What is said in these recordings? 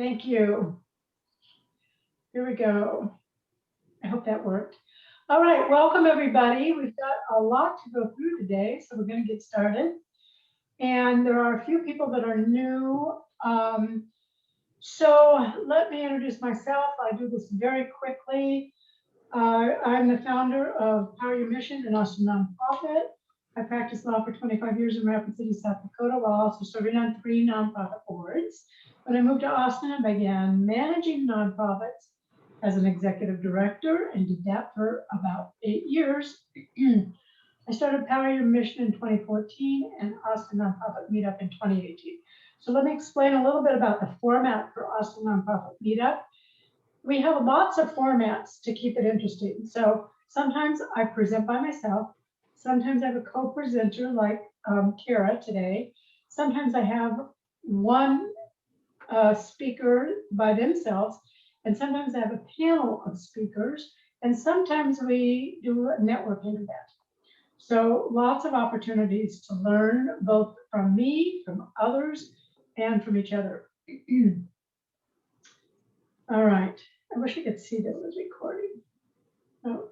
Thank you. Here we go. I hope that worked. All right, welcome everybody. We've got a lot to go through today, so we're going to get started. And there are a few people that are new. So let me introduce myself. I do this very quickly. I'm the founder of Power Your Mission, an Austin nonprofit. I practiced law for 25 years in Rapid City, South Dakota, while also serving on 3 nonprofit boards. When I moved to Austin, I began managing nonprofits as an executive director and did that for about 8 years. I started Power Your Mission in 2014 and Austin Nonprofit Meetup in 2018. So let me explain a little bit about the format for Austin Nonprofit Meetup. We have lots of formats to keep it interesting. So sometimes I present by myself. Sometimes I have a co-presenter like Cara today. Sometimes I have one speaker by themselves. And sometimes I have a panel of speakers. And sometimes we do a networking event. So lots of opportunities to learn both from me, from others, and from each other. All right, I wish I could see that was recording. Oh.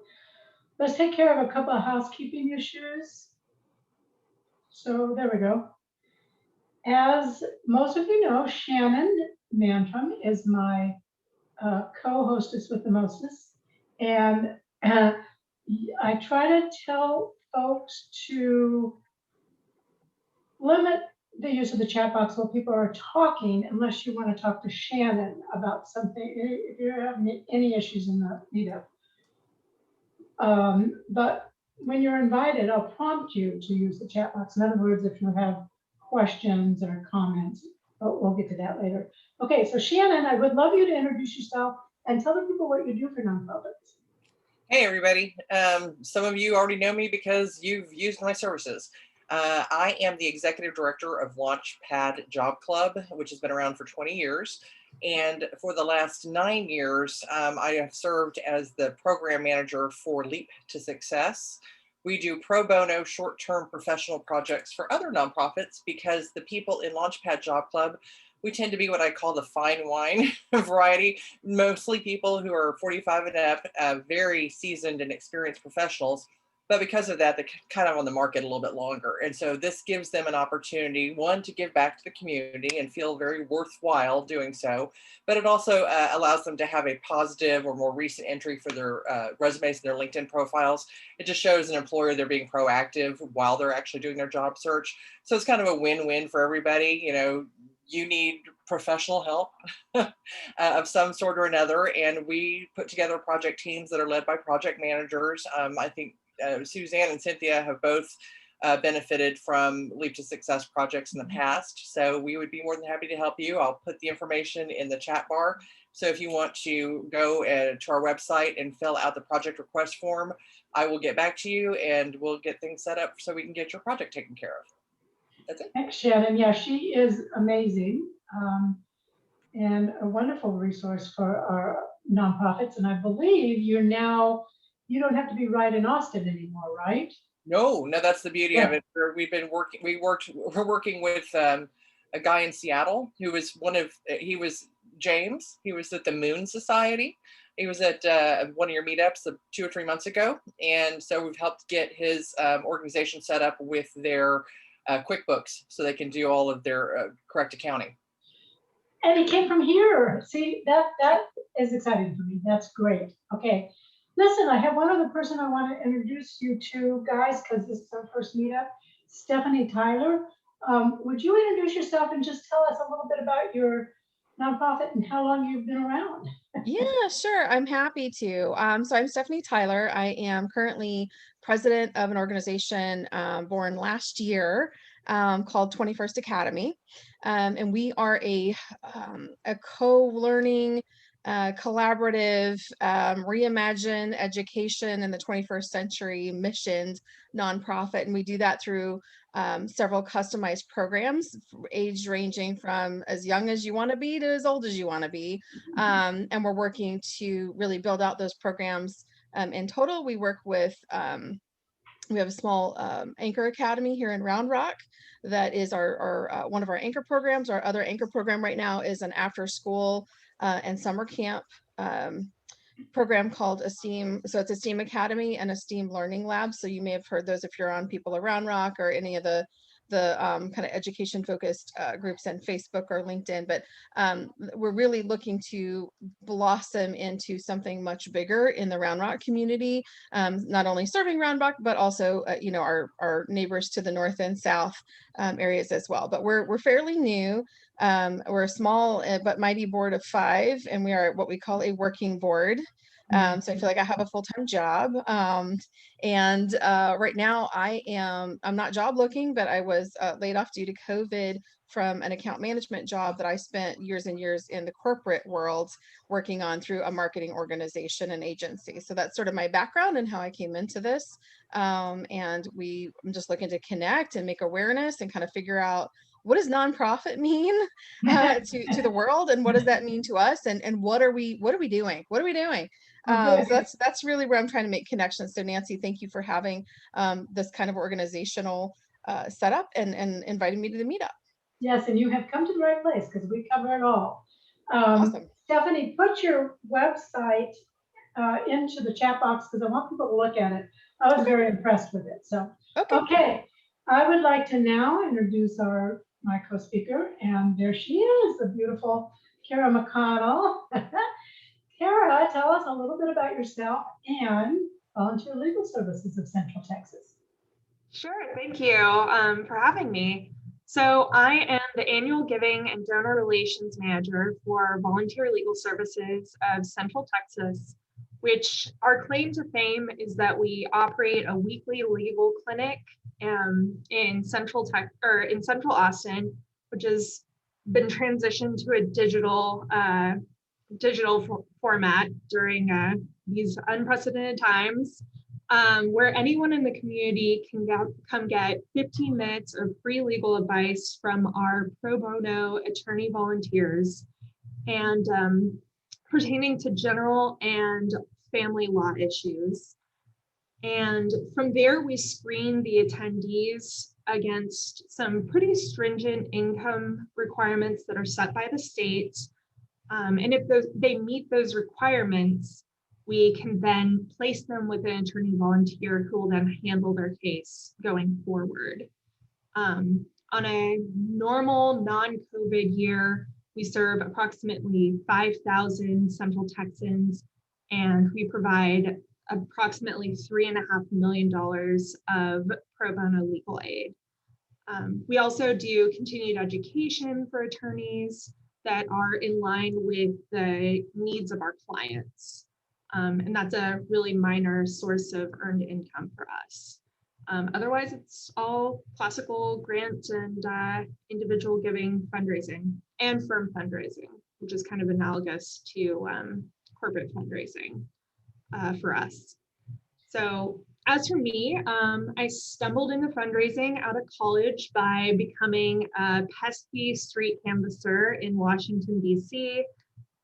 Let's take care of a couple of housekeeping issues. So there we go. As most of you know, Shannon Mantrum is my co-hostess with the mostest. And I try to tell folks to limit the use of the chat box while people are talking, unless you want to talk to Shannon about something, if you're having any issues in the meetup. But when you're invited, I'll prompt you to use the chat box. In other words, if you have questions or comments, but we'll get to that later. Okay, so Shannon, I would love you to introduce yourself and tell the people what you do for nonprofits. Hey, everybody. Some of you already know me because you've used my services. I am the executive director of Launchpad Job Club, which has been around for 20 years. And for the last 9 years, I have served as the program manager for Leap to Success. We do pro bono short-term professional projects for other nonprofits because the people in Launchpad Job Club, we tend to be what I call the fine wine variety, mostly people who are 45 and up, very seasoned and experienced professionals. But because of that, they're kind of on the market a little bit longer. And so this gives them an opportunity, one, to give back to the community and feel very worthwhile doing so. But it also allows them to have a positive or more recent entry for their resumes and their LinkedIn profiles. It just shows an employer they're being proactive while they're actually doing their job search. So it's kind of a win-win for everybody. You know, you need professional help of some sort or another. And we put together project teams that are led by project managers. I think Suzanne and Cynthia have both benefited from Leap to Success projects in the past. So we would be more than happy to help you. I'll put the information in the chat bar. So if you want to go to our website and fill out the project request form, I will get back to you and we'll get things set up so we can get your project taken care of. That's it. Thanks, Shannon. Yeah, she is amazing and a wonderful resource for our nonprofits. And I believe you don't have to be right in Austin anymore, right? No, that's the beauty of it. We're working with a guy in Seattle who was James. He was at the Moon Society. He was at one of your meetups 2 or 3 months ago. And so we've helped get his organization set up with their QuickBooks so they can do all of their correct accounting. And he came from here. See, that is exciting for me. That's great. Okay. Listen, I have one other person I want to introduce you to, guys, because this is our first meetup. Stephanie Tyler. Would you introduce yourself and just tell us a little bit about your nonprofit and how long you've been around? Yeah, sure. I'm happy to. So I'm Stephanie Tyler. I am currently president of an organization born last year called 21st Academy. And we are a co-learning, collaborative, reimagine education in the 21st century missions nonprofit. And we do that through several customized programs, age ranging from as young as you want to be to as old as you want to be. And we're working to really build out those programs. In total, we work with We have a small anchor academy here in Round Rock that is our one of our anchor programs. Our other anchor program right now is an after school and summer camp program called Esteem. So it's Esteem Academy and Esteem Learning Lab. So you may have heard those if you're on People Around Rock or any of the kind of education focused groups on Facebook or LinkedIn. But we're really looking to blossom into something much bigger in the Round Rock community, not only serving Round Rock, but also you know, our neighbors to the north and south areas as well. But we're fairly new. We're a small but mighty board of 5, and we are what we call a working board. So I feel like I have a full-time job. And right now I'm not job looking, but I was laid off due to COVID from an account management job that I spent years and years in the corporate world working on through a marketing organization and agency. So that's sort of my background and how I came into this. And I'm just looking to connect and make awareness and kind of figure out, what does nonprofit mean to the world, and what does that mean to us, and what are we doing? So that's really where I'm trying to make connections. So Nancy, thank you for having this kind of organizational setup and inviting me to the meetup. Yes, and you have come to the right place because we cover it all. Awesome. Stephanie, put your website into the chat box because I want people to look at it. I was very impressed with it. So, okay. I would like to now introduce my co-speaker, and there she is, the beautiful Cara McConnell. Cara, tell us a little bit about yourself and Volunteer Legal Services of Central Texas. Sure, thank you for having me. So I am the Annual Giving and Donor Relations Manager for Volunteer Legal Services of Central Texas, which our claim to fame is that we operate a weekly legal clinic in Central Austin, which has been transitioned to a digital format during these unprecedented times, where anyone in the community can come get 15 minutes of free legal advice from our pro bono attorney volunteers, and pertaining to general and family law issues. And from there, we screen the attendees against some pretty stringent income requirements that are set by the state. And if they meet those requirements, we can then place them with an attorney volunteer who will then handle their case going forward. On a normal non-COVID year, we serve approximately 5,000 Central Texans, and we provide approximately $3.5 million of pro bono legal aid. We also do continued education for attorneys that are in line with the needs of our clients. And that's a really minor source of earned income for us. Otherwise, it's all classical grant and individual giving fundraising and firm fundraising, which is kind of analogous to corporate fundraising for us. So as for me, I stumbled into fundraising out of college by becoming a pesky street canvasser in Washington, D.C.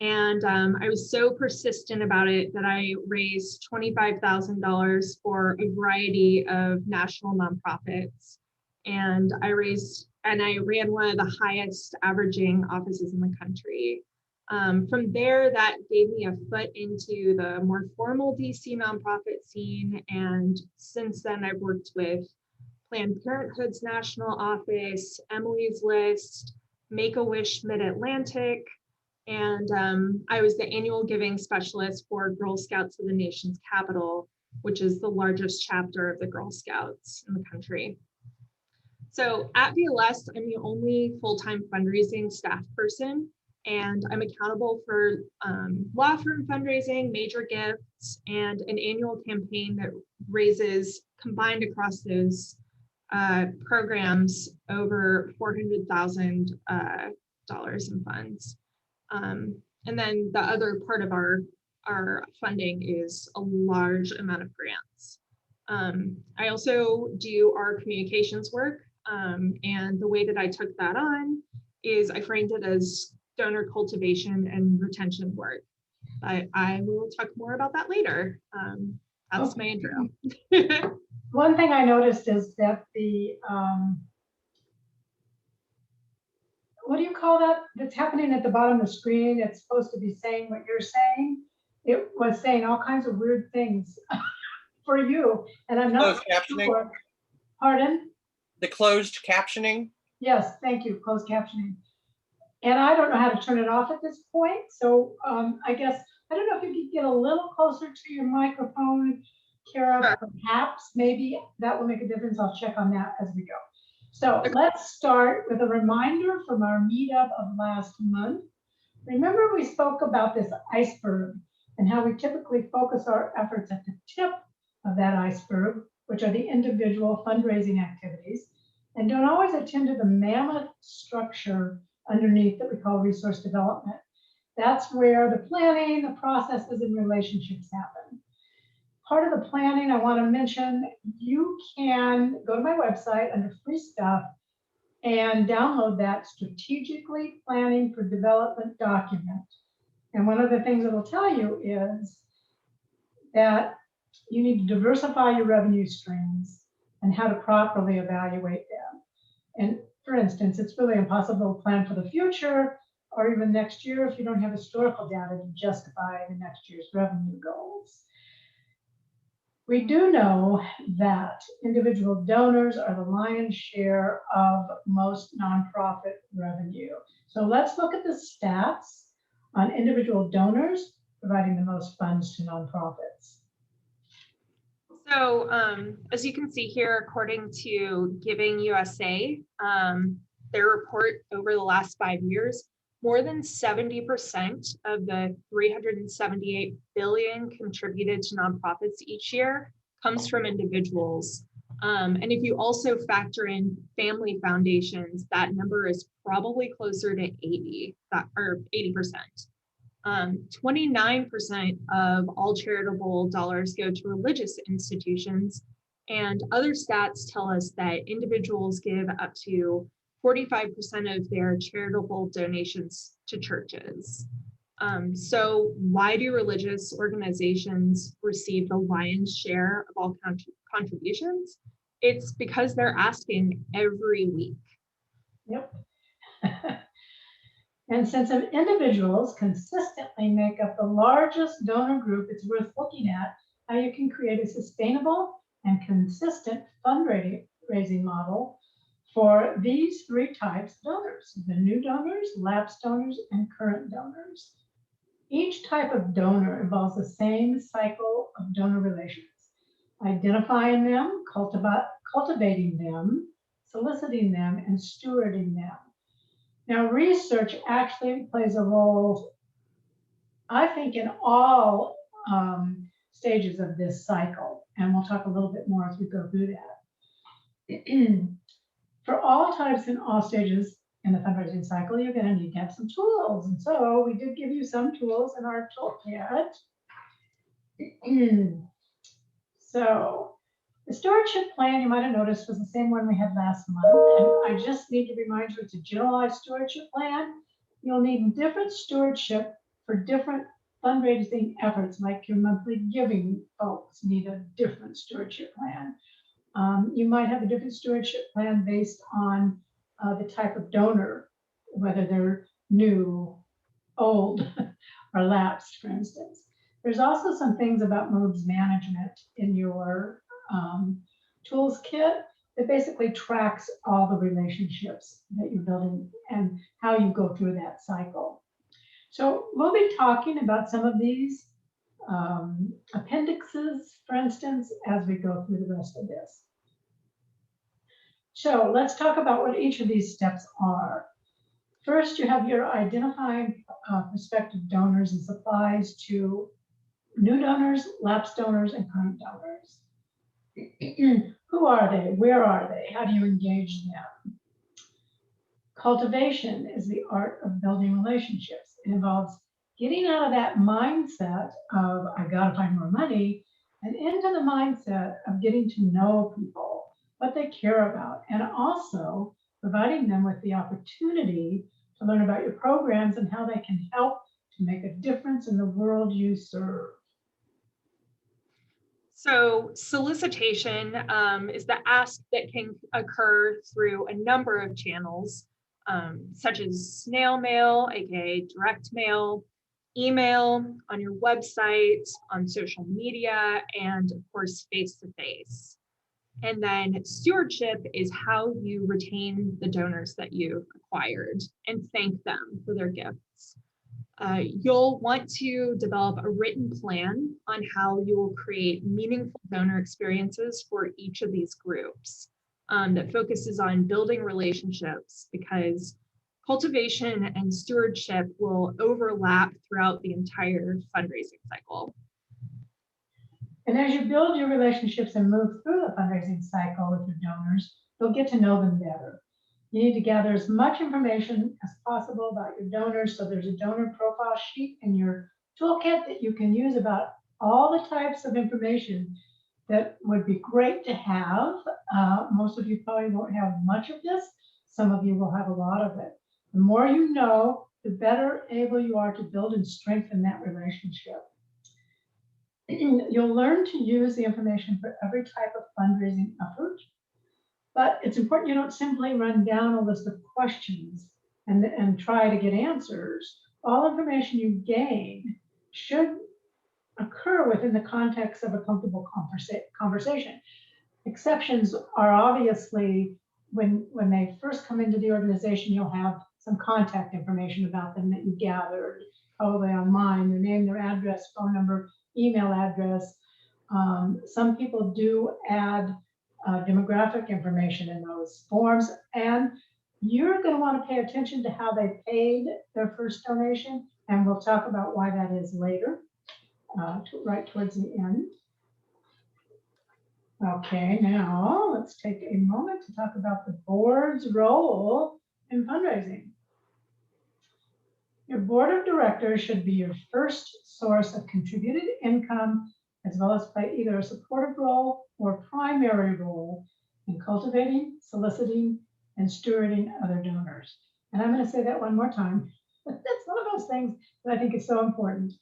And I was so persistent about it that I raised $25,000 for a variety of national nonprofits. And I ran one of the highest averaging offices in the country. From there, that gave me a foot into the more formal DC nonprofit scene. And since then, I've worked with Planned Parenthood's national office, Emily's List, Make-A-Wish Mid-Atlantic, and I was the annual giving specialist for Girl Scouts of the nation's capital, which is the largest chapter of the Girl Scouts in the country. So at VLS, I'm the only full-time fundraising staff person, and I'm accountable for law firm fundraising, major gifts, and an annual campaign that raises, combined across those programs, over $400,000 in funds. And then the other part of our funding is a large amount of grants. I also do our communications work, and the way that I took that on is I framed it as donor cultivation and retention work. I will talk more about that later. That's my intro. One thing I noticed is that the, what do you call that? That's happening at the bottom of the screen. It's supposed to be saying what you're saying. It was saying all kinds of weird things for you, and I'm not Closed captioning. sure. Pardon? The closed captioning. Yes, thank you, closed captioning. And I don't know how to turn it off at this point. So I guess, I don't know if you could get a little closer to your microphone, Cara, perhaps, maybe that will make a difference. I'll check on that as we go. So let's start with a reminder from our meetup of last month. Remember we spoke about this iceberg and how we typically focus our efforts at the tip of that iceberg, which are the individual fundraising activities, and don't always attend to the mammoth structure underneath that we call resource development. That's where the planning, the processes, and relationships happen. Part of the planning I want to mention, you can go to my website under free stuff and download that strategically planning for development document. And one of the things it will tell you is that you need to diversify your revenue streams and how to properly evaluate them. And for instance, it's really impossible to plan for the future or even next year if you don't have historical data to justify the next year's revenue goals. We do know that individual donors are the lion's share of most nonprofit revenue. So let's look at the stats on individual donors providing the most funds to nonprofits. So as you can see here, according to Giving USA, their report over the last 5 years, more than 70% of the $378 billion contributed to nonprofits each year comes from individuals. And if you also factor in family foundations, that number is probably closer to 80%. 29% of all charitable dollars go to religious institutions, and other stats tell us that individuals give up to 45% of their charitable donations to churches. So why do religious organizations receive the lion's share of all contributions? It's because they're asking every week. Yep. And since individuals consistently make up the largest donor group, it's worth looking at how you can create a sustainable and consistent fundraising model for these three types of donors: the new donors, lapsed donors, and current donors. Each type of donor involves the same cycle of donor relations: identifying them, cultivating them, soliciting them, and stewarding them. Now, research actually plays a role, I think, in all stages of this cycle, and we'll talk a little bit more as we go through that. For all types and all stages in the fundraising cycle, you're going to need to have some tools, and so we did give you some tools in our toolkit. So the stewardship plan, you might have noticed, was the same one we had last month. And I just need to remind you, it's a generalized stewardship plan. You'll need different stewardship for different fundraising efforts, like your monthly giving folks need a different stewardship plan. You might have a different stewardship plan based on the type of donor, whether they're new, old, or lapsed, for instance. There's also some things about moves management in your tools kit that basically tracks all the relationships that you're building and how you go through that cycle. So we'll be talking about some of these appendixes, for instance, as we go through the rest of this. So let's talk about what each of these steps are. First, you have your identifying prospective donors and supplies to new donors, lapsed donors, and current donors. Who are they? Where are they? How do you engage them? Cultivation is the art of building relationships. It involves getting out of that mindset of, I gotta find more money, and into the mindset of getting to know people, what they care about, and also providing them with the opportunity to learn about your programs and how they can help to make a difference in the world you serve. So solicitation is the ask that can occur through a number of channels, such as snail mail, aka direct mail, email, on your website, on social media, and of course, face-to-face. And then stewardship is how you retain the donors that you've acquired and thank them for their gifts. You'll want to develop a written plan on how you will create meaningful donor experiences for each of these groups that focuses on building relationships, because cultivation and stewardship will overlap throughout the entire fundraising cycle. And as you build your relationships and move through the fundraising cycle with your donors, you'll get to know them better. You need to gather as much information as possible about your donors. So there's a donor profile sheet in your toolkit that you can use about all the types of information that would be great to have. Most of you probably won't have much of this. Some of you will have a lot of it. The more you know, the better able you are to build and strengthen that relationship. You'll learn to use the information for every type of fundraising effort, but it's important you don't simply run down a list of questions and try to get answers. All information you gain should occur within the context of a comfortable conversation. Exceptions are obviously when they first come into the organization, you'll have some contact information about them that you gathered, probably online, their name, their address, phone number, email address. Some people do add demographic information in those forms, and you're going to want to pay attention to how they paid their first donation, and we'll talk about why that is later, right towards the end. Okay, now let's take a moment to talk about the board's role in fundraising. Your board of directors should be your first source of contributed income, as well as play either a supportive role or primary role in cultivating, soliciting, and stewarding other donors. And I'm going to say that one more time. That's one of those things that I think is so important.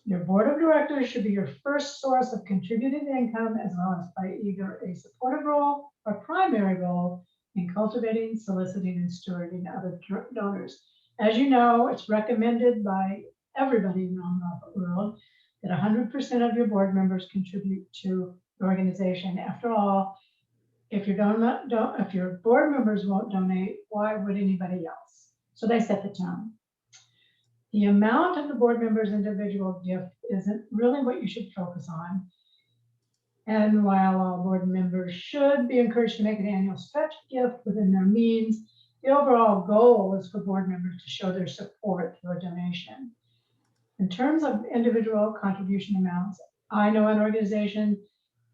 Your board of directors should be your first source of contributed income, as well as play either a supportive role or primary role in cultivating, soliciting, and stewarding other donors. As you know, it's recommended by everybody in the nonprofit world that 100% of your board members contribute to the organization. After all, if your board members won't donate, why would anybody else? So they set the tone. The amount of the board member's individual gift isn't really what you should focus on. And while all board members should be encouraged to make an annual stretch gift within their means, the overall goal is for board members to show their support through a donation. In terms of individual contribution amounts, I know an organization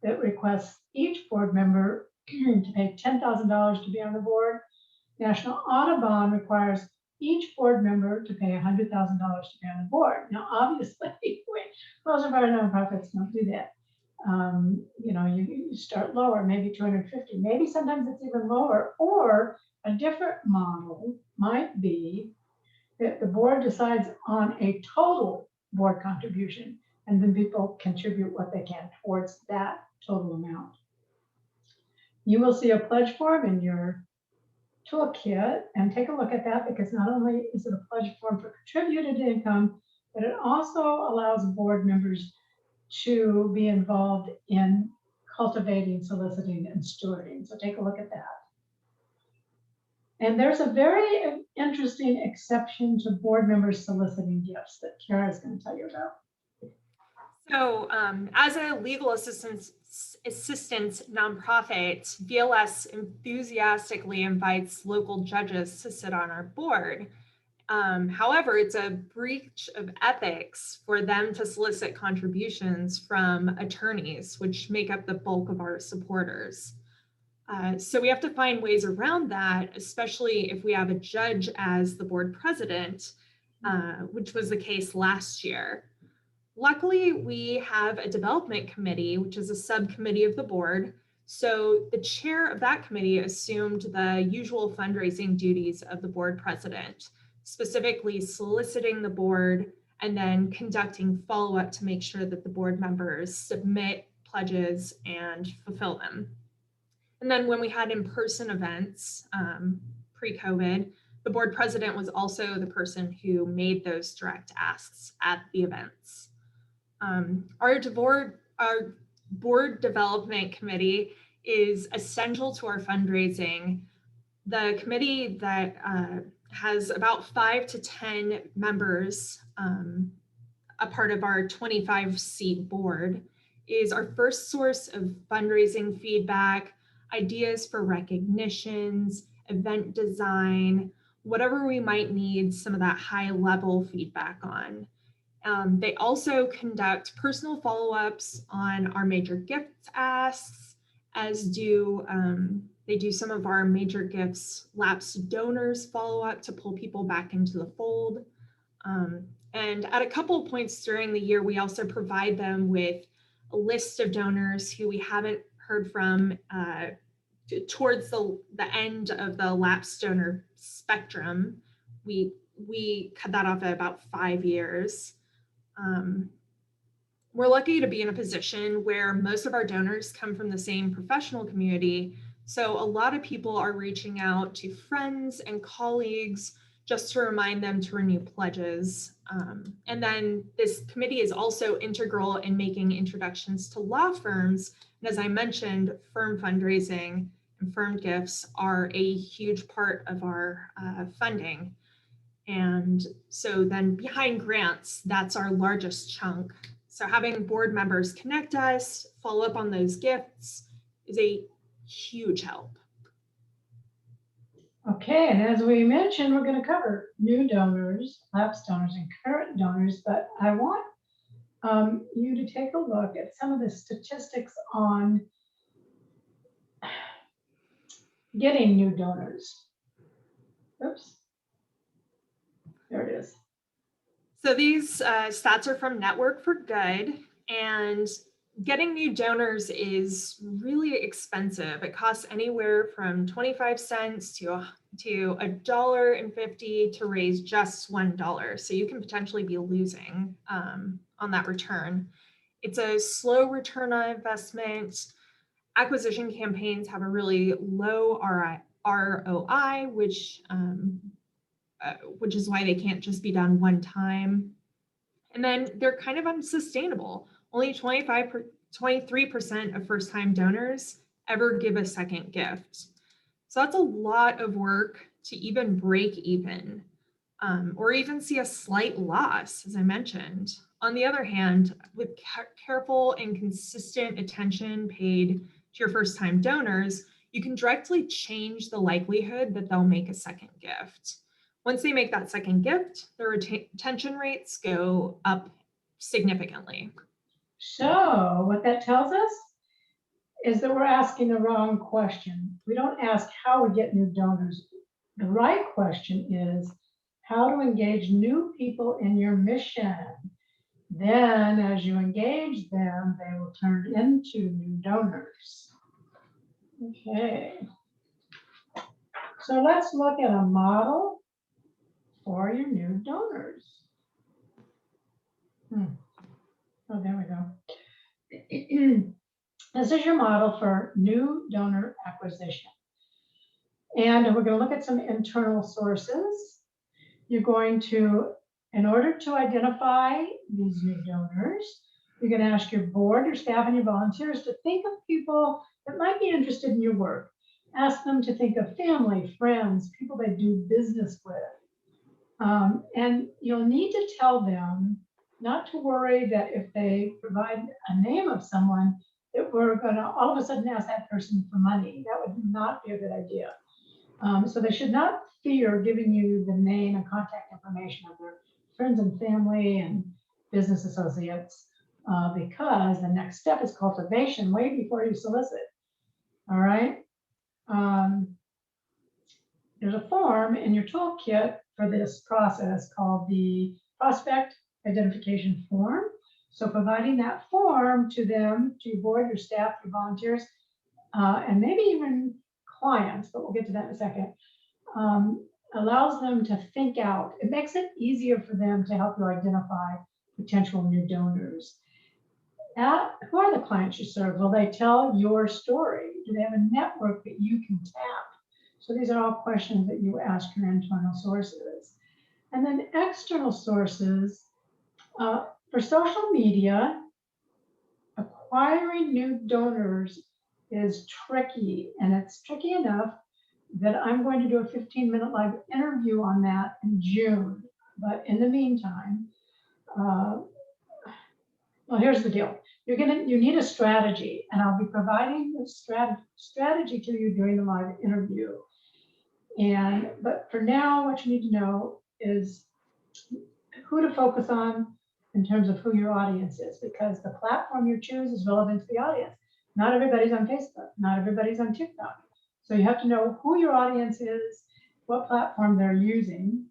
that requests each board member to pay $10,000 to be on the board. National Audubon requires each board member to pay $100,000 to be on the board. Now, obviously, most of our nonprofits don't do that. You start lower, maybe 250, maybe sometimes it's even lower, or a different model might be that the board decides on a total board contribution, and then people contribute what they can towards that total amount. You will see a pledge form in your toolkit, and take a look at that, because not only is it a pledge form for contributed income, but it also allows board members to be involved in cultivating, soliciting, and stewarding. So take a look at that. And there's a very interesting exception to board members soliciting gifts that Cara is going to tell you about. So as a legal assistance nonprofit, VLS enthusiastically invites local judges to sit on our board. However, it's a breach of ethics for them to solicit contributions from attorneys, which make up the bulk of our supporters. So we have to find ways around that, especially if we have a judge as the board president, which was the case last year. Luckily, we have a development committee, which is a subcommittee of the board. So the chair of that committee assumed the usual fundraising duties of the board president, specifically soliciting the board and then conducting follow-up to make sure that the board members submit pledges and fulfill them. And then when we had in-person events pre-COVID, the board president was also the person who made those direct asks at the events. Our board development committee is essential to our fundraising. The committee that has about 5 to 10 members, a part of our 25-seat board, is our first source of fundraising feedback, ideas for recognitions, event design, whatever we might need some of that high-level feedback on. They also conduct personal follow-ups on our major gift asks, as do they do some of our major gifts lapsed donors follow-up to pull people back into the fold. And at a couple of points during the year, we also provide them with a list of donors who we haven't heard from towards the end of the lapsed donor spectrum. We cut that off at about 5 years. We're lucky to be in a position where most of our donors come from the same professional community. So a lot of people are reaching out to friends and colleagues just to remind them to renew pledges. And then this committee is also integral in making introductions to law firms. And as I mentioned, firm fundraising and firm gifts are a huge part of our funding. And so then behind grants, that's our largest chunk. So having board members connect us, follow up on those gifts is a huge help. Okay, and as we mentioned, we're going to cover new donors, lapsed donors, and current donors, but I want you to take a look at some of the statistics on getting new donors. Oops. There it is. So these stats are from Network for Good, and getting new donors is really expensive. It costs anywhere from 25 cents to $1.50 to raise just $1. So you can potentially be losing on that return. It's a slow return on investment. Acquisition campaigns have a really low ROI, which is why they can't just be done one time. And then they're kind of unsustainable. Only 23% of first-time donors ever give a second gift. So that's a lot of work to even break even, or even see a slight loss, as I mentioned. On the other hand, with careful and consistent attention paid to your first-time donors, you can directly change the likelihood that they'll make a second gift. Once they make that second gift, their retention rates go up significantly. So what that tells us is that we're asking the wrong question. We don't ask how we get new donors. The right question is how to engage new people in your mission. Then as you engage them, they will turn into new donors. Okay. So let's look at a model for your new donors. Oh, there we go. This is your model for new donor acquisition. And we're going to look at some internal sources. You're going to, in order to identify these new donors, you're going to ask your board, your staff, and your volunteers to think of people that might be interested in your work. Ask them to think of family, friends, people they do business with. And you'll need to tell them not to worry that if they provide a name of someone, that we're going to all of a sudden ask that person for money. That would not be a good idea. So they should not fear giving you the name and contact information of their friends and family and business associates, because the next step is cultivation way before you solicit. All right. There's a form in your toolkit for this process called the Prospect Identification Form. So providing that form to them, to your board, your staff, your volunteers, and maybe even clients, but we'll get to that in a second, allows them to think out. It makes it easier for them to help you identify potential new donors. who are the clients you serve? Will they tell your story? Do they have a network that you can tap? So these are all questions that you ask your internal sources. And then external sources, for social media, acquiring new donors is tricky, and it's tricky enough that I'm going to do a 15-minute live interview on that in June. But in the meantime, well, here's the deal. You need a strategy, and I'll be providing the strategy to you during the live interview. But for now, what you need to know is who to focus on in terms of who your audience is, because the platform you choose is relevant to the audience. Not everybody's on Facebook, not everybody's on TikTok. So you have to know who your audience is, what platform they're using.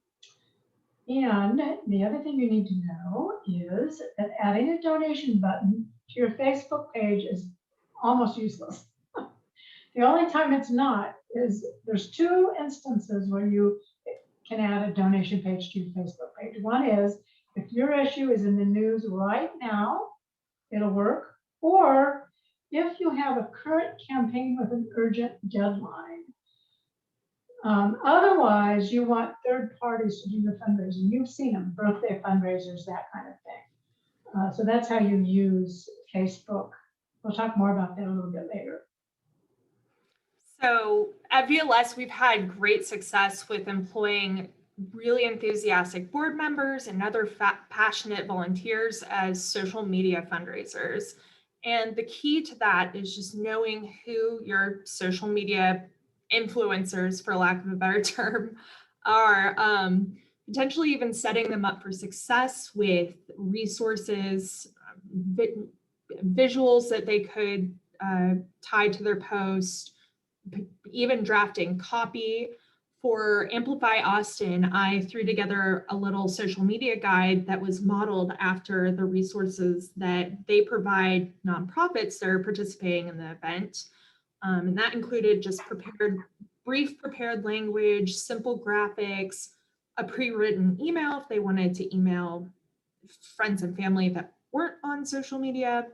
And the other thing you need to know is that adding a donation button to your Facebook page is almost useless. The only time it's not is there's two instances where you can add a donation page to your Facebook page. One is if your issue is in the news right now, it'll work. Or if you have a current campaign with an urgent deadline. Otherwise, you want third parties to do your fundraising. You've seen them, birthday fundraisers, that kind of thing. So that's how you use Facebook. We'll talk more about that a little bit later. So at VLS, we've had great success with employing really enthusiastic board members and other passionate volunteers as social media fundraisers. And the key to that is just knowing who your social media influencers, for lack of a better term, are, potentially even setting them up for success with resources, visuals that they could tie to their post, even drafting copy. For Amplify Austin, I threw together a little social media guide that was modeled after the resources that they provide nonprofits that are participating in the event. And that included just brief prepared language, simple graphics, a pre-written email if they wanted to email friends and family that weren't on social media.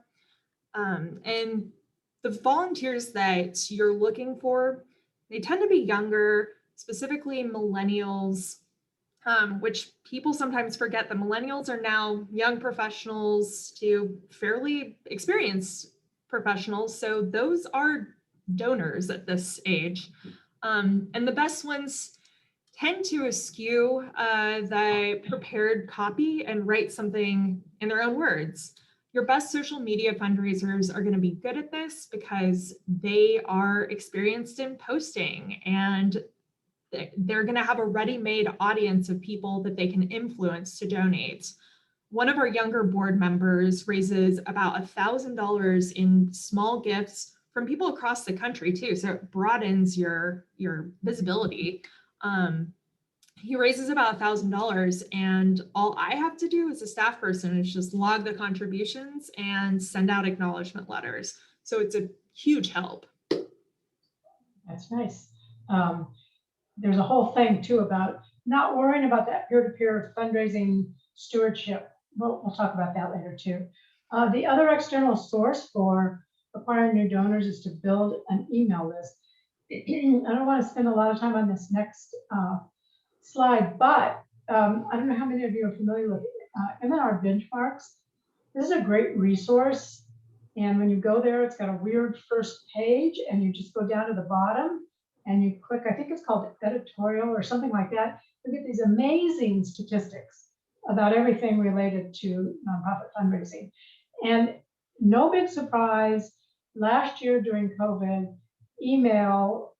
And the volunteers that you're looking for, they tend to be younger, specifically millennials, which people sometimes forget that millennials are now young professionals to fairly experienced professionals. So those are donors at this age. And the best ones tend to eschew the prepared copy and write something in their own words. Your best social media fundraisers are going to be good at this because they are experienced in posting, and they're going to have a ready-made audience of people that they can influence to donate. One of our younger board members raises about $1,000 in small gifts from people across the country too, so it broadens your visibility. He raises about $1,000, and all I have to do as a staff person is just log the contributions and send out acknowledgement letters. So it's a huge help. That's nice. There's a whole thing too about not worrying about that peer-to-peer fundraising stewardship. We'll talk about that later too. The other external source for acquiring new donors is to build an email list. I don't want to spend a lot of time on this next slide, but I don't know how many of you are familiar with M&R benchmarks. This is a great resource, and when you go there, it's got a weird first page, and you just go down to the bottom and you click, I think it's called editorial or something like that. You get these amazing statistics about everything related to nonprofit fundraising. And no big surprise, last year during COVID, email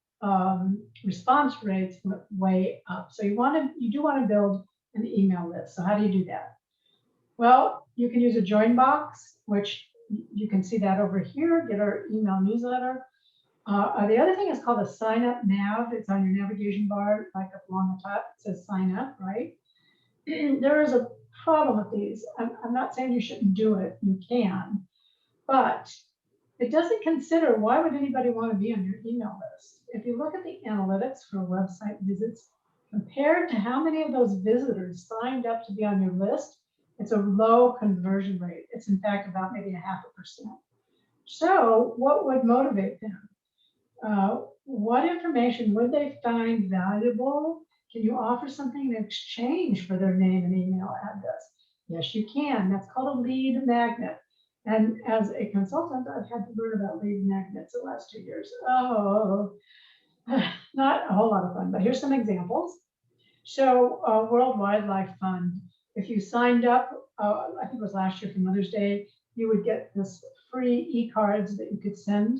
response rates went way up. So you do want to build an email list. So how do you do that? Well, you can use a join box, which you can see that over here, get our email newsletter. The other thing is called a sign up nav. It's on your navigation bar, like up along the top, it says sign up, right? There is a problem with these. I'm not saying you shouldn't do it, you can, but it doesn't consider why would anybody want to be on your email list. If you look at the analytics for website visits, compared to how many of those visitors signed up to be on your list, It's a low conversion rate. It's in fact about maybe 0.5%. So what would motivate them? What information would they find valuable? Can you offer something in exchange for their name and email address? Yes, you can. That's called a lead magnet. And as a consultant, I've had to learn about lead magnets the last 2 years. Oh, not a whole lot of fun, but here's some examples. So World Wildlife Fund, if you signed up, I think it was last year for Mother's Day, you would get this free e-cards that you could send.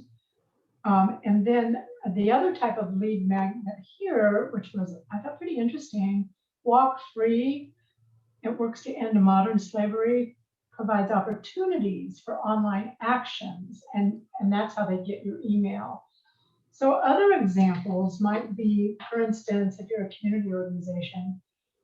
And then the other type of lead magnet here, which was, I thought, pretty interesting, Walk Free. It works to end modern slavery, provides opportunities for online actions, and that's how they get your email. So other examples might be, for instance, if you're a community organization,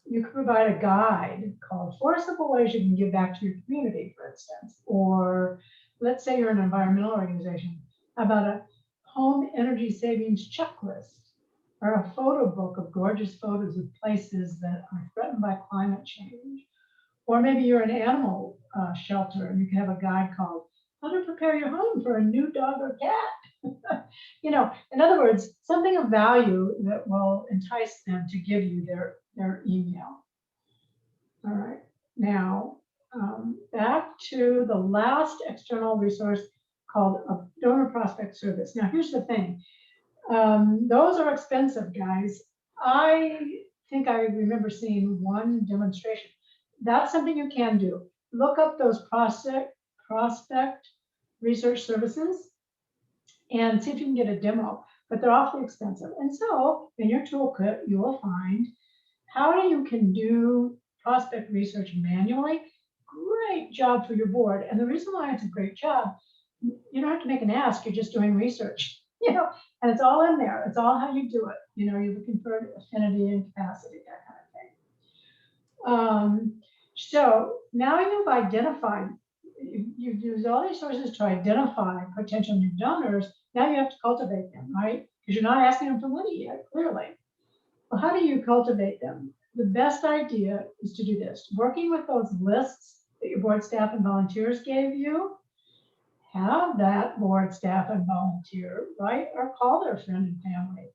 you could provide a guide called 4 Simple Ways You Can Give Back to Your Community, for instance. Or let's say you're an environmental organization, how about a home energy savings checklist, or a photo book of gorgeous photos of places that are threatened by climate change. Or maybe you're an animal shelter and you can have a guide called How to Prepare Your Home for a New Dog or Cat. You know, in other words, something of value that will entice them to give you their email. All right, now back to the last external resource called a donor prospect service. Now, here's the thing. Those are expensive, guys. I think I remember seeing one demonstration. That's something you can do. Look up those prospect research services and see if you can get a demo, but they're awfully expensive. And so in your toolkit, you will find how you can do prospect research manually. Great job for your board. And the reason why it's a great job, you don't have to make an ask, you're just doing research, you know, and it's all in there. It's all how you do it. You know, you're looking for affinity and capacity, that kind of thing. So now you've identified, you've used all these sources to identify potential new donors. Now you have to cultivate them, right? Because you're not asking them for money yet, clearly. Well, how do you cultivate them? The best idea is to do this. Working with those lists that your board staff and volunteers gave you, have that board staff and volunteer, right? Or call their friend and family.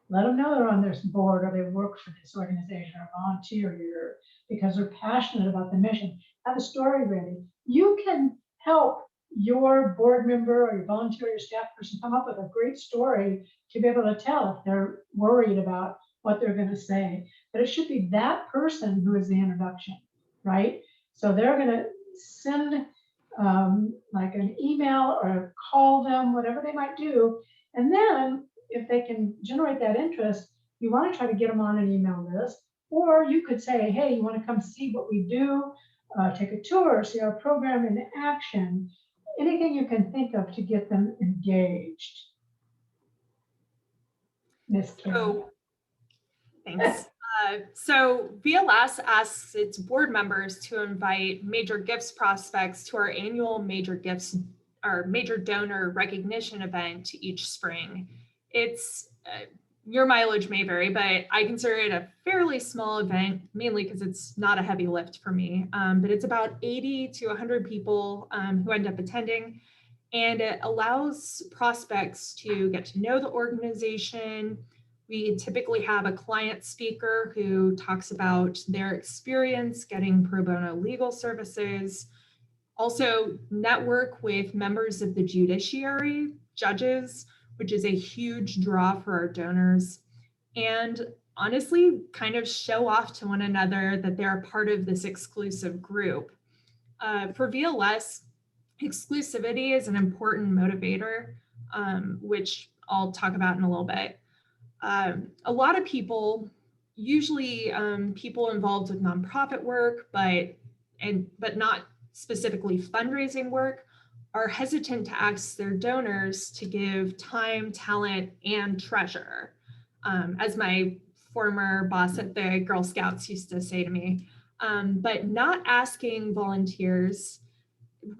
Let them know they're on this board or they work for this organization or volunteer here because they're passionate about the mission. Have a story ready. You can help your board member or your volunteer or your staff person come up with a great story to be able to tell if they're worried about what they're going to say. But it should be that person who is the introduction, right? So they're going to send like an email or call them, whatever they might do. And then if they can generate that interest, you want to try to get them on an email list. Or you could say, hey, you want to come see what we do, take a tour, see our program in action, anything you can think of to get them engaged. Miss Kim. So, thanks. So VLS asks its board members to invite major gifts prospects to our annual major gifts, our major donor recognition event each spring. It's your mileage may vary, but I consider it a fairly small event, mainly because it's not a heavy lift for me. But it's about 80 to 100 people who end up attending, and it allows prospects to get to know the organization. We typically have a client speaker who talks about their experience getting pro bono legal services. Also network with members of the judiciary, judges, which is a huge draw for our donors. And honestly, kind of show off to one another that they're a part of this exclusive group. For VLS, exclusivity is an important motivator, which I'll talk about in a little bit. A lot of people, usually people involved with nonprofit work, but not specifically fundraising work, are hesitant to ask their donors to give time, talent, and treasure. As my former boss at the Girl Scouts used to say to me, but not asking volunteers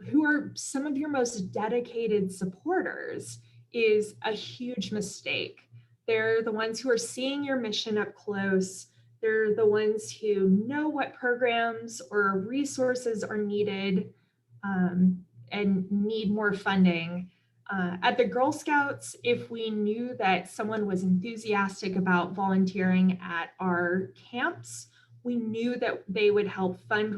who are some of your most dedicated supporters is a huge mistake. They're the ones who are seeing your mission up close. They're the ones who know what programs or resources are needed and need more funding. At the Girl Scouts, if we knew that someone was enthusiastic about volunteering at our camps, we knew that they would help fund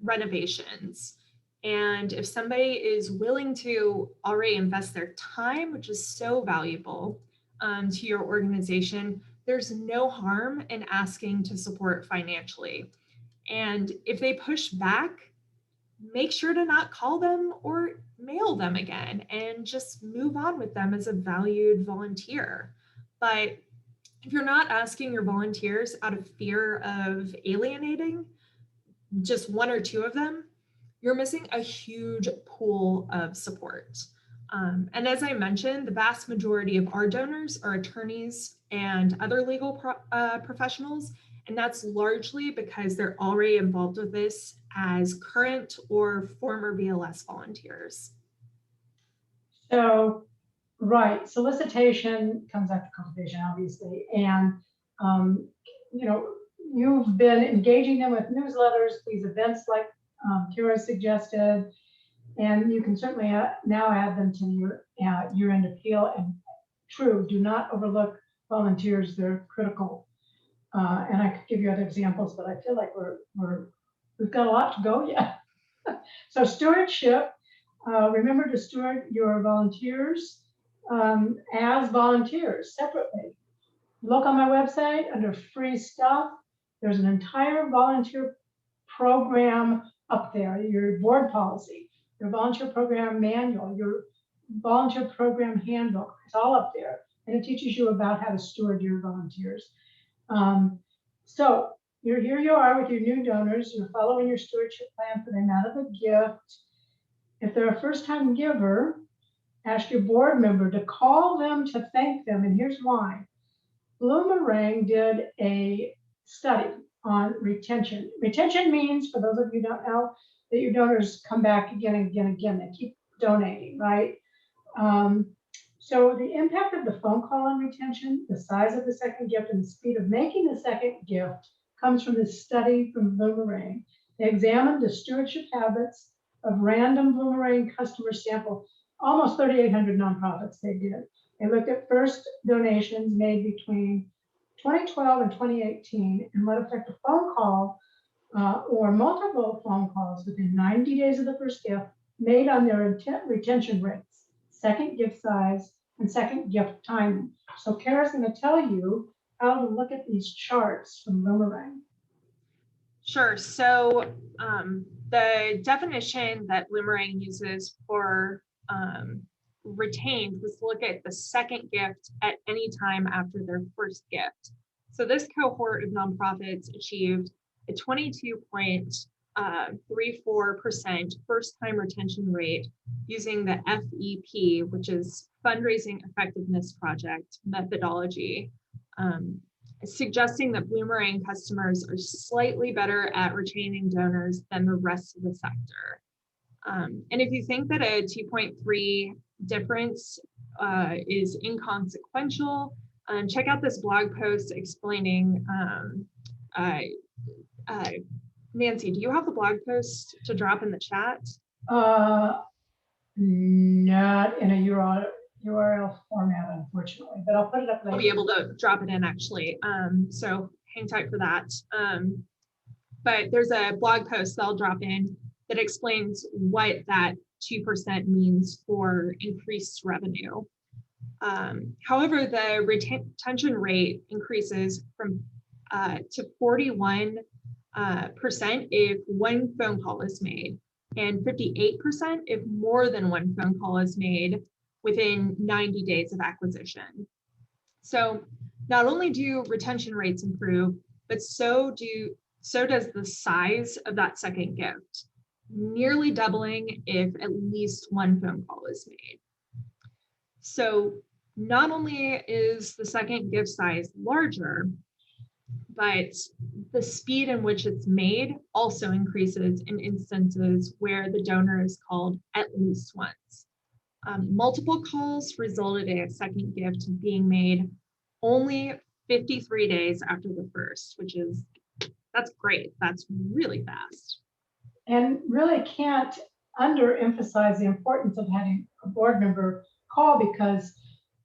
renovations. And if somebody is willing to already invest their time, which is so valuable to your organization, there's no harm in asking to support financially. And if they push back, make sure to not call them or mail them again and just move on with them as a valued volunteer. But if you're not asking your volunteers out of fear of alienating just one or two of them, you're missing a huge pool of support. And as I mentioned, the vast majority of our donors are attorneys and other legal professionals, and that's largely because they're already involved with this as current or former VLS volunteers. So, right, solicitation comes after cultivation, obviously, and you know, you've been engaging them with newsletters, these events like Kira suggested, and you can certainly now add them to your year-end appeal. And true, do not overlook volunteers; they're critical. And I could give you other examples, but I feel like we've got a lot to go yet. So stewardship, remember to steward your volunteers as volunteers separately. Look on my website under free stuff. There's an entire volunteer program up there, your board policy, your volunteer program manual, your volunteer program handbook. It's all up there. And it teaches you about how to steward your volunteers. So here you are with your new donors. You're following your stewardship plan for the amount of the gift. If they're a first-time giver, ask your board member to call them to thank them. And here's why. Bloomerang did a study on retention. Retention means, for those of you who don't know, that your donors come back again and again and again. They keep donating, right? So the impact of the phone call on retention, the size of the second gift, and the speed of making the second gift comes from this study from Bloomerang. They examined the stewardship habits of random Bloomerang customer sample, almost 3,800 nonprofits they did. They looked at first donations made between 2012 and 2018 and what effect a phone call or multiple phone calls within 90 days of the first gift made on their retention rates, second gift size, and second gift timing. So Kara's going to tell you how to look at these charts from Bloomerang. Sure. So the definition that Bloomerang uses for retained was to look at the second gift at any time after their first gift. So this cohort of nonprofits achieved a 22.34% first-time retention rate using the FEP, which is Fundraising Effectiveness Project methodology, suggesting that Bloomerang customers are slightly better at retaining donors than the rest of the sector. And if you think that a 2.3 difference is inconsequential, check out this blog post explaining, Nancy, do you have the blog post to drop in the chat? Not in a URL format, unfortunately, but I'll put it up later. I'll be able to drop it in actually. So hang tight for that. But there's a blog post that I'll drop in that explains what that 2% means for increased revenue. However, the retention rate increases from to 41% if one phone call is made, and 58% if more than one phone call is made within 90 days of acquisition. So not only do retention rates improve, but so does the size of that second gift, nearly doubling if at least one phone call is made. So not only is the second gift size larger, but the speed in which it's made also increases in instances where the donor is called at least once. Multiple calls resulted in a second gift being made only 53 days after the first, that's great. That's really fast. And really can't underemphasize the importance of having a board member call, because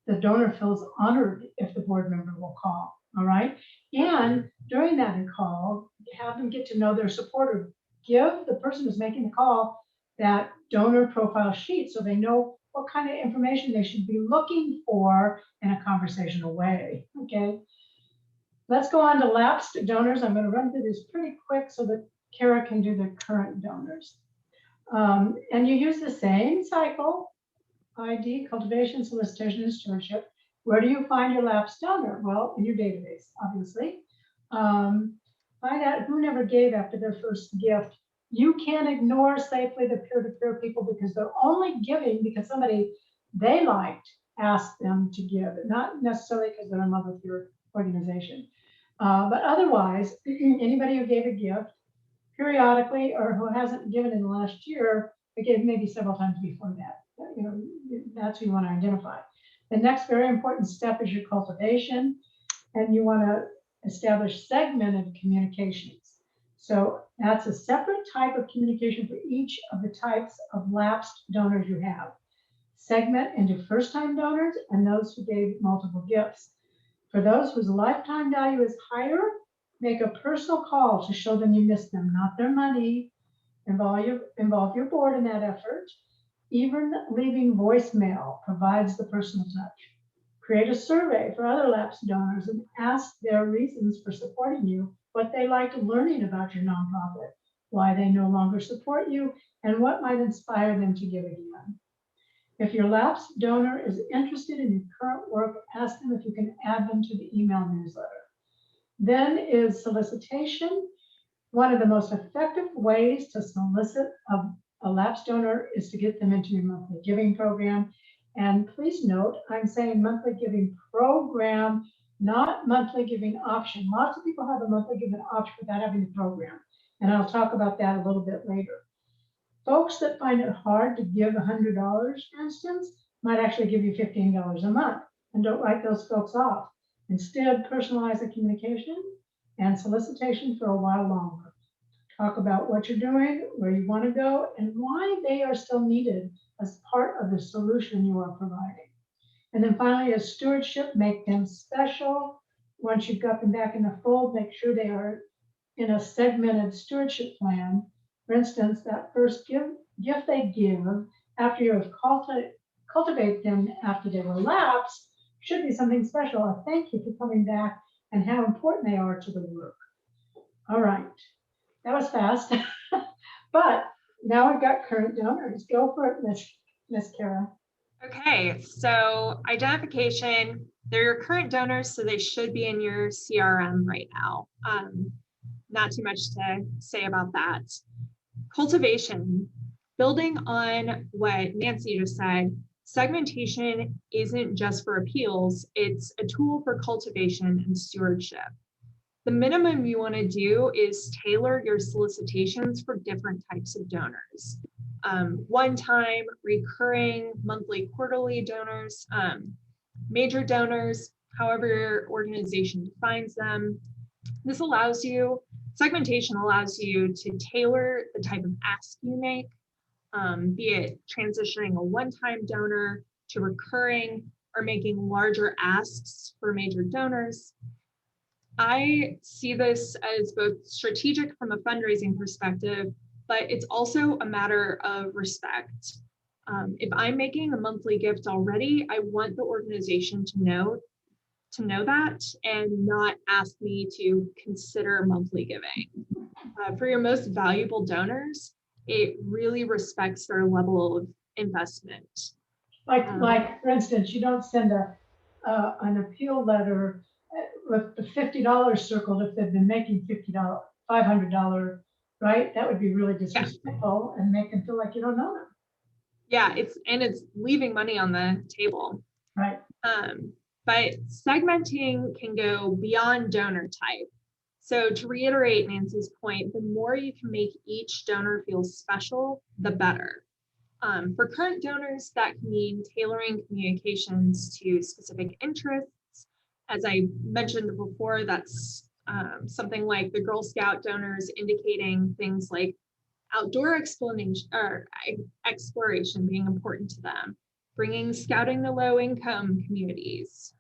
the donor feels honored if the board member will call, all right? And during that call, have them get to know their supporter. Give the person who's making the call that donor profile sheet so they know what kind of information they should be looking for in a conversational way, okay? Let's go on to lapsed donors. I'm going to run through this pretty quick so that Cara can do the current donors. And you use the same cycle: ID, cultivation, solicitation, and stewardship. Where do you find your lapsed donor? Well, in your database, obviously. Find out who never gave after their first gift. You can ignore safely the peer-to-peer people because they're only giving because somebody they liked asked them to give, not necessarily because they're in love with your organization. But otherwise, anybody who gave a gift periodically or who hasn't given in the last year, but gave maybe several times before that, you know, that's who you want to identify. The next very important step is your cultivation, and you want to establish segmented communications. So that's a separate type of communication for each of the types of lapsed donors you have. Segment into first-time donors and those who gave multiple gifts. For those whose lifetime value is higher, make a personal call to show them you miss them, not their money. Involve your board in that effort. Even leaving voicemail provides the personal touch. Create a survey for other lapsed donors and ask their reasons for supporting you, what they liked learning about your nonprofit, why they no longer support you, and what might inspire them to give again. If your lapsed donor is interested in your current work, ask them if you can add them to the email newsletter. Then is solicitation. One of the most effective ways to solicit a lapsed donor is to get them into your monthly giving program. And please note, I'm saying monthly giving program, not monthly giving option. Lots of people have a monthly giving option without having the program. And I'll talk about that a little bit later. Folks that find it hard to give $100, for instance, might actually give you $15 a month, and don't write those folks off. Instead, personalize the communication and solicitation for a while longer. Talk about what you're doing, where you want to go, and why they are still needed as part of the solution you are providing. And then finally, as stewardship, make them special. Once you've got them back in the fold, make sure they are in a segmented stewardship plan. For instance, that first gift they give after you have cultivate them after they were lapsed should be something special. A thank you for coming back and how important they are to the work. All right, that was fast, but now we've got current donors. Go for it, Miss Cara. Okay, so identification, they're your current donors, so they should be in your CRM right now. Not too much to say about that. Cultivation, building on what Nancy just said, segmentation isn't just for appeals, it's a tool for cultivation and stewardship. The minimum you want to do is tailor your solicitations for different types of donors. One-time, recurring, monthly, quarterly donors, major donors, however your organization defines them. This allows you, segmentation allows you to tailor the type of ask you make, be it transitioning a one-time donor to recurring or making larger asks for major donors. I see this as both strategic from a fundraising perspective, but it's also a matter of respect. If I'm making a monthly gift already, I want the organization to know that and not ask me to consider monthly giving. For your most valuable donors, it really respects their level of investment. Like for instance, you don't send an appeal letter with the $50 circled if they've been making $500, right? That would be really disrespectful and make them feel like you don't know them. Yeah, it's leaving money on the table. Right. But segmenting can go beyond donor type. So to reiterate Nancy's point, the more you can make each donor feel special, the better. For current donors, that can mean tailoring communications to specific interests, As I mentioned before, that's something like the Girl Scout donors indicating things like outdoor explanation or exploration being important to them, bringing scouting to low-income communities.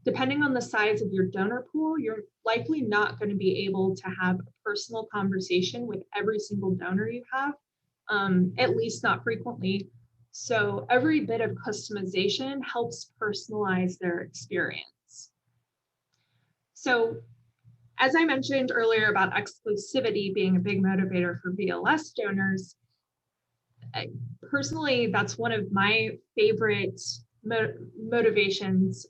Depending on the size of your donor pool, you're likely not going to be able to have a personal conversation with every single donor you have, at least not frequently. So every bit of customization helps personalize their experience. So as I mentioned earlier about exclusivity being a big motivator for VLS donors, personally, that's one of my favorite motivations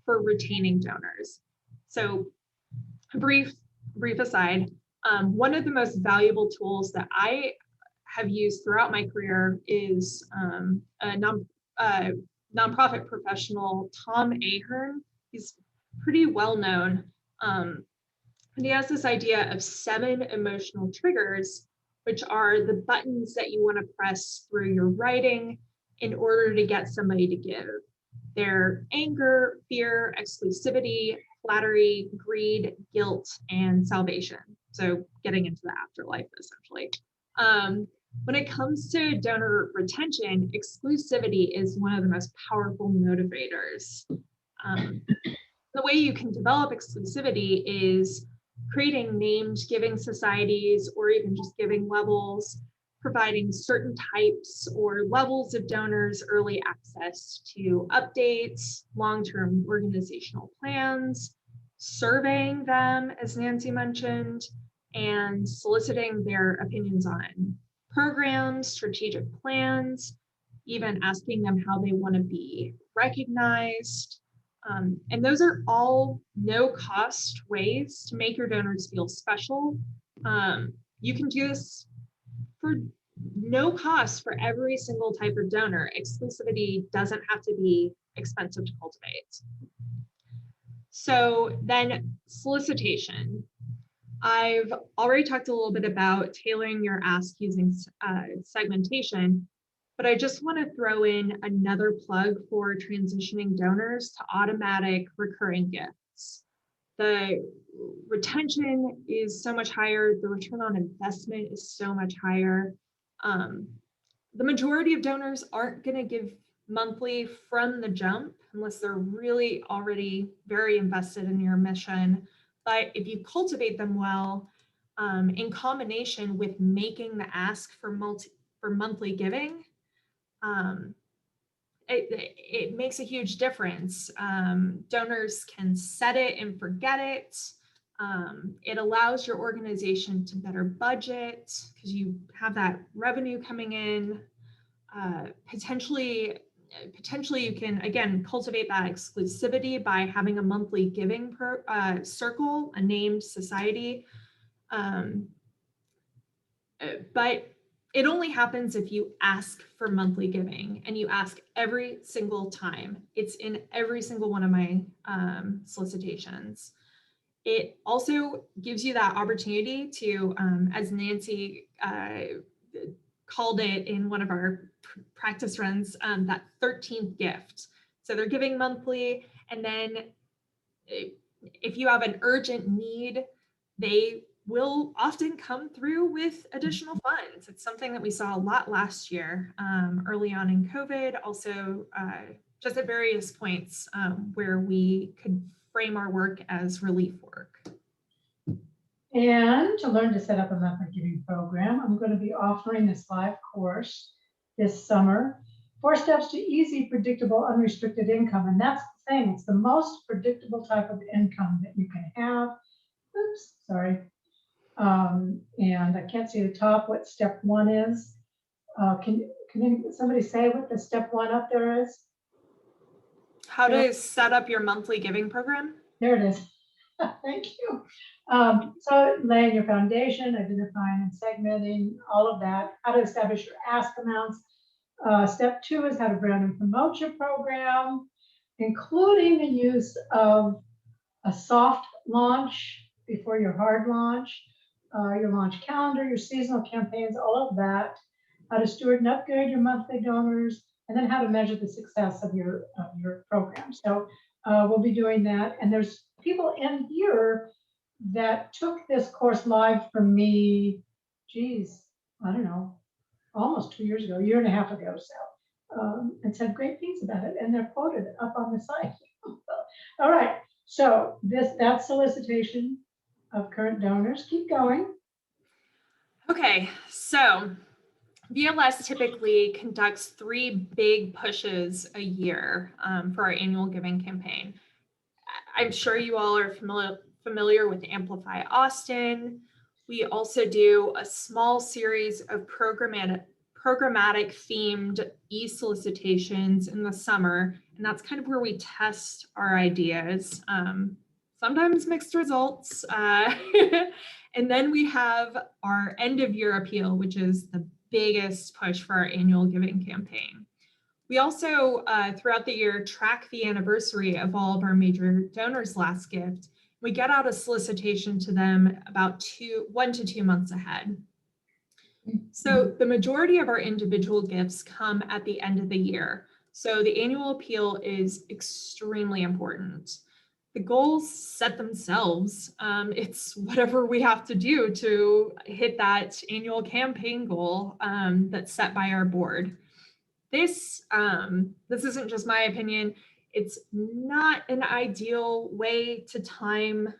for retaining donors. So a brief aside, one of the most valuable tools that I have used throughout my career is a nonprofit professional, Tom Ahern. He's pretty well known. And he has this idea of 7 emotional triggers, which are the buttons that you want to press through your writing in order to get somebody to give. They're anger, fear, exclusivity, flattery, greed, guilt, and salvation. So getting into the afterlife, essentially. When it comes to donor retention, exclusivity is one of the most powerful motivators. The way you can develop exclusivity is creating named giving societies or even just giving levels, providing certain types or levels of donors early access to updates, long-term organizational plans, surveying them, as Nancy mentioned, and soliciting their opinions on programs, strategic plans, even asking them how they want to be recognized. And those are all no-cost ways to make your donors feel special. You can do this for no cost for every single type of donor. Exclusivity doesn't have to be expensive to cultivate. So then solicitation. I've already talked a little bit about tailoring your ask using segmentation, but I just want to throw in another plug for transitioning donors to automatic recurring gifts. The retention is so much higher, the return on investment is so much higher. The majority of donors aren't going to give monthly from the jump unless they're really already very invested in your mission. But if you cultivate them well, in combination with making the ask for monthly giving, it makes a huge difference. Donors can set it and forget it. It allows your organization to better budget because you have that revenue coming in. Potentially you can, again, cultivate that exclusivity by having a monthly giving circle, a named society. But it only happens if you ask for monthly giving and you ask every single time. It's in every single one of my solicitations. It also gives you that opportunity to, as Nancy called it in one of our practice runs, that 13th gift. So they're giving monthly, and then if you have an urgent need, they will often come through with additional funds. It's something that we saw a lot last year, early on in COVID, also just at various points where we could frame our work as relief work. And to learn to set up a monthly giving program, I'm going to be offering this live course this summer, 4 steps to easy, predictable, unrestricted income. And that's the thing, it's the most predictable type of income that you can have. Oops, sorry. And I can't see the top, what step 1 is. Can somebody say what the step 1 up there is? How to set up your monthly giving program? There it is. Thank you. So laying your foundation, identifying and segmenting, all of that, how to establish your ask amounts. Step 2 is how to brand and promote your program, including the use of a soft launch before your hard launch, your launch calendar, your seasonal campaigns, all of that, how to steward and upgrade your monthly donors, and then how to measure the success of your program. So We'll be doing that. And there's people in here that took this course live from me, geez, I don't know, almost 2 years ago, a year and a half ago. So, and said great things about it. And they're quoted up on the site. All right. So that's solicitation of current donors. Keep going. Okay, so VLS typically conducts 3 big pushes a year for our annual giving campaign. I'm sure you all are familiar with Amplify Austin. We also do a small series of programmatic themed e-solicitations in the summer, and that's kind of where we test our ideas. Sometimes mixed results. And then we have our end of year appeal, which is the biggest push for our annual giving campaign. We also, throughout the year, track the anniversary of all of our major donors' last gift. We get out a solicitation to them about 1 to 2 months ahead. So the majority of our individual gifts come at the end of the year. So the annual appeal is extremely important. The goals set themselves. It's whatever we have to do to hit that annual campaign goal that's set by our board. This isn't just my opinion. It's not an ideal way to time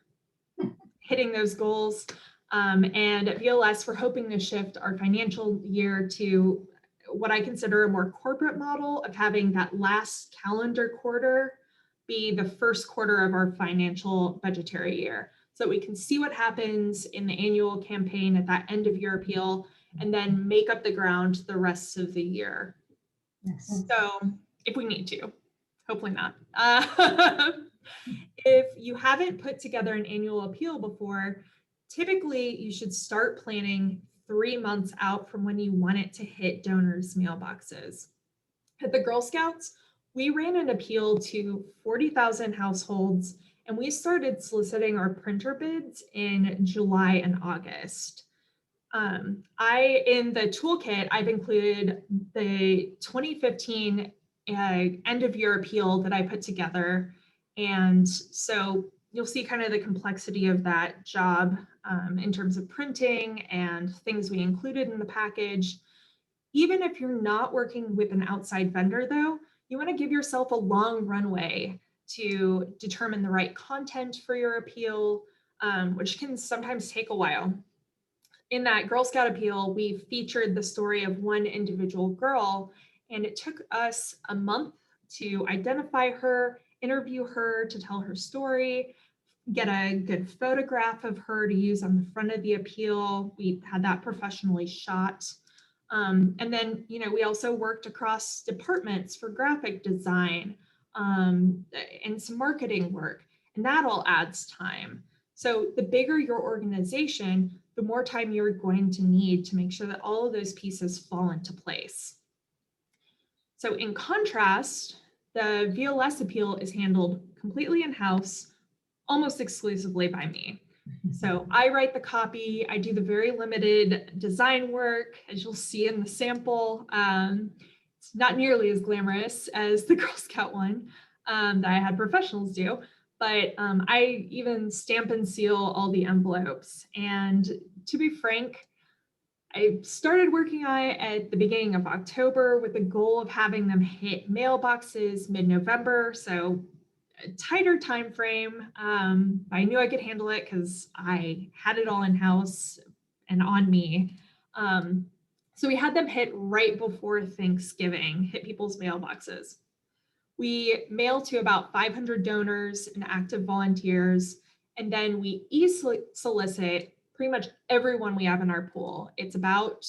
hitting those goals. And at VLS, we're hoping to shift our financial year to what I consider a more corporate model of having that last calendar quarter be the first quarter of our financial budgetary year. So we can see what happens in the annual campaign at that end of year appeal, and then make up the ground the rest of the year. So if we need to, hopefully not. If you haven't put together an annual appeal before, typically you should start planning 3 months out from when you want it to hit donors' mailboxes. At the Girl Scouts, we ran an appeal to 40,000 households, and we started soliciting our printer bids in July and August. In the toolkit, I've included the 2015 end of year appeal that I put together. And so you'll see kind of the complexity of that job in terms of printing and things we included in the package. Even if you're not working with an outside vendor though, you want to give yourself a long runway to determine the right content for your appeal, which can sometimes take a while. In that Girl Scout appeal, we featured the story of one individual girl, and it took us a month to identify her, interview her, to tell her story, get a good photograph of her to use on the front of the appeal. We had that professionally shot. And then, we also worked across departments for graphic design and some marketing work, and that all adds time. So the bigger your organization, the more time you're going to need to make sure that all of those pieces fall into place. So in contrast, the VLS appeal is handled completely in-house, almost exclusively by me. So I write the copy, I do the very limited design work, as you'll see in the sample. It's not nearly as glamorous as the Girl Scout one that I had professionals do, but I even stamp and seal all the envelopes. And to be frank, I started working on it at the beginning of October with the goal of having them hit mailboxes mid-November. So a tighter time frame. I knew I could handle it because I had it all in-house and on me. So we had them hit right before Thanksgiving, hit people's mailboxes. We mail to about 500 donors and active volunteers, and then we e-solicit pretty much everyone we have in our pool. It's about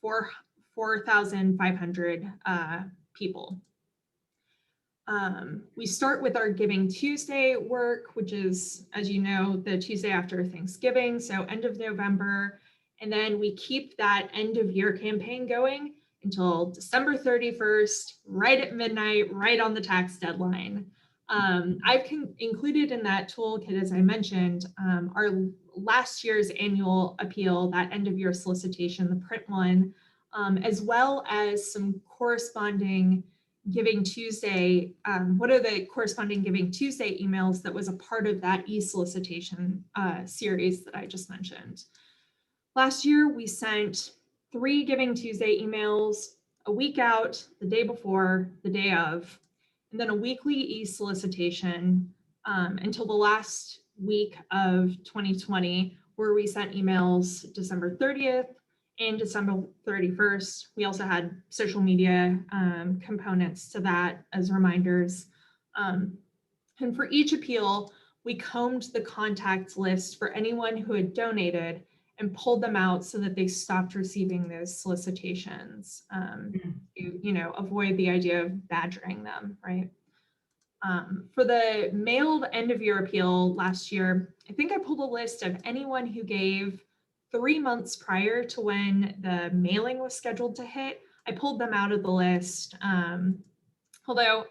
4,500 people. We start with our Giving Tuesday work, which is, as you know, the Tuesday after Thanksgiving, so end of November. And then we keep that end of year campaign going until December 31st, right at midnight, right on the tax deadline. I've included in that toolkit, as I mentioned, our last year's annual appeal, that end of year solicitation, the print one, as well as some corresponding Giving Tuesday, what are the corresponding Giving Tuesday emails that was a part of that e-solicitation series that I just mentioned. Last year, we sent 3 Giving Tuesday emails a week out, the day before, the day of, and then a weekly e-solicitation until the last week of 2020, where we sent emails December 30th and December 31st. We also had social media components to that as reminders. And for each appeal, we combed the contact list for anyone who had donated and pulled them out so that they stopped receiving those solicitations to, avoid the idea of badgering them, right? For the mailed end of year appeal last year, I think I pulled a list of anyone who gave 3 months prior to when the mailing was scheduled to hit. I pulled them out of the list. Although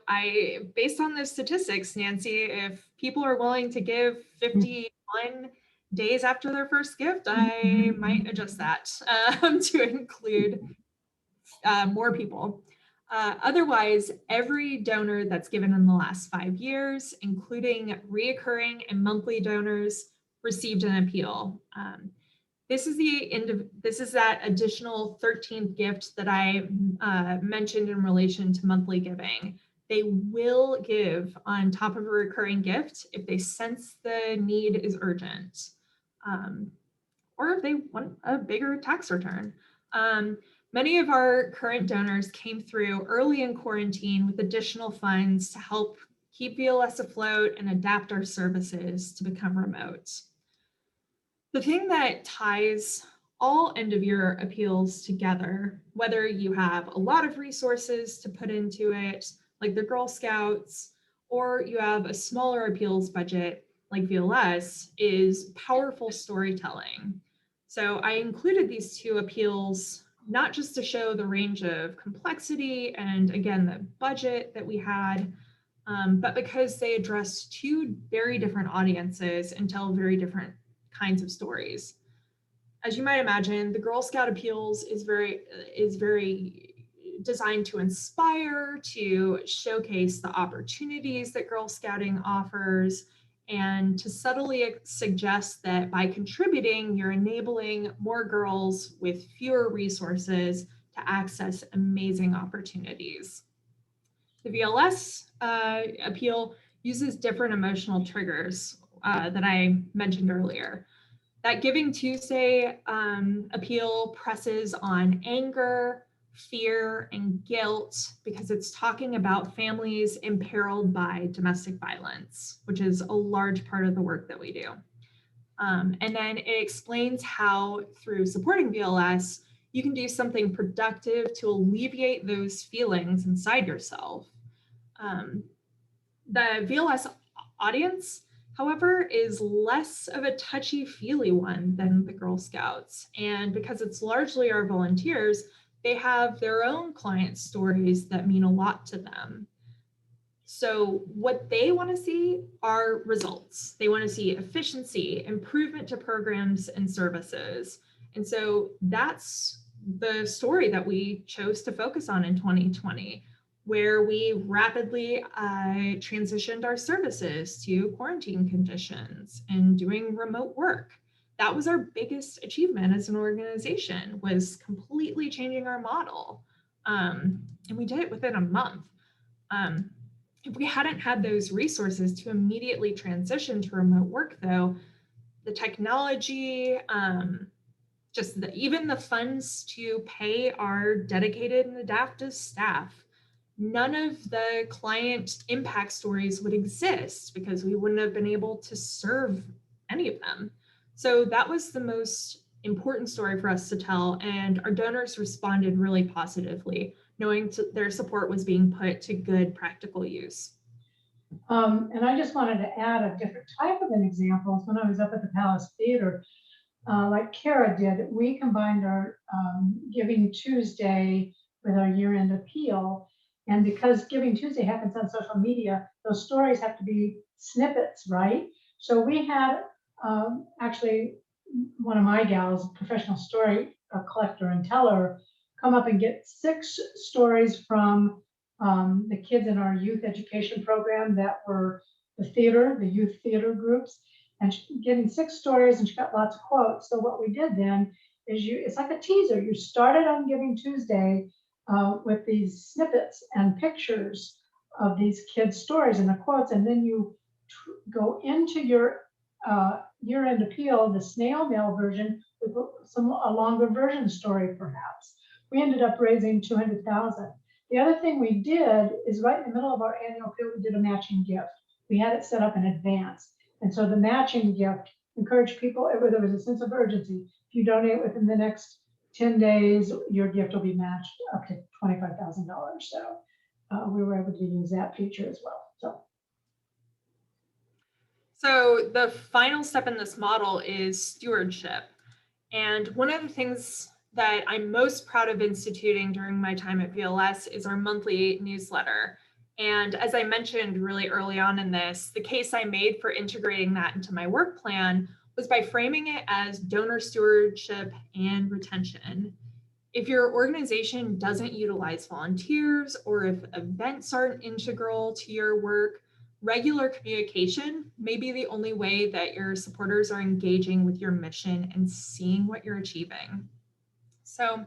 based on the statistics, Nancy, if people are willing to give 51 days after their first gift, I might adjust that to include more people. Otherwise, every donor that's given in the last 5 years, including reoccurring and monthly donors, received an appeal. This is that additional 13th gift that I mentioned in relation to monthly giving. They will give on top of a recurring gift if they sense the need is urgent, or if they want a bigger tax return. Many of our current donors came through early in quarantine with additional funds to help keep VLS afloat and adapt our services to become remote. The thing that ties all end of year appeals together, whether you have a lot of resources to put into it, like the Girl Scouts, or you have a smaller appeals budget like VLS, is powerful storytelling. So I included these 2 appeals not just to show the range of complexity and, again, the budget that we had, but because they address 2 very different audiences and tell very different kinds of stories. As you might imagine, the Girl Scout appeals is very designed to inspire, to showcase the opportunities that Girl Scouting offers, and to subtly suggest that by contributing, you're enabling more girls with fewer resources to access amazing opportunities. The VLS appeal uses different emotional triggers that I mentioned earlier. That Giving Tuesday appeal presses on anger, fear, and guilt because it's talking about families imperiled by domestic violence, which is a large part of the work that we do. And then it explains how through supporting VLS, you can do something productive to alleviate those feelings inside yourself. The VLS audience, however, is less of a touchy-feely one than the Girl Scouts. And because it's largely our volunteers, they have their own client stories that mean a lot to them. So what they want to see are results. They want to see efficiency, improvement to programs and services. And so that's the story that we chose to focus on in 2020, where we rapidly transitioned our services to quarantine conditions and doing remote work. That was our biggest achievement as an organization, was completely changing our model. And we did it within a month. If we hadn't had those resources to immediately transition to remote work, though, the technology, even the funds to pay our dedicated and adaptive staff, none of the client impact stories would exist because we wouldn't have been able to serve any of them. So that was the most important story for us to tell, and our donors responded really positively, knowing their support was being put to good practical use. And I just wanted to add a different type of an example. When I was up at the Palace Theater, like Cara did, we combined our Giving Tuesday with our year-end appeal. And because Giving Tuesday happens on social media, those stories have to be snippets, right? So we had actually one of my gals, professional story collector and teller, come up and get 6 stories from the kids in our youth education program that were the youth theater groups, and getting 6 stories, and she got lots of quotes. So what we did then is it's like a teaser. You started on Giving Tuesday with these snippets and pictures of these kids' stories and the quotes, and then you go into your year-end appeal, the snail mail version, with a longer version story, perhaps. We ended up raising $200,000. The other thing we did is right in the middle of our annual appeal, we did a matching gift. We had it set up in advance. And so the matching gift encouraged people, there was a sense of urgency. If you donate within the next 10 days, your gift will be matched up to $25,000. So we were able to use that feature as well. So the final step in this model is stewardship. And one of the things that I'm most proud of instituting during my time at VLS is our monthly newsletter. And as I mentioned really early on in this, the case I made for integrating that into my work plan was by framing it as donor stewardship and retention. If your organization doesn't utilize volunteers, or if events aren't integral to your work, regular communication may be the only way that your supporters are engaging with your mission and seeing what you're achieving. So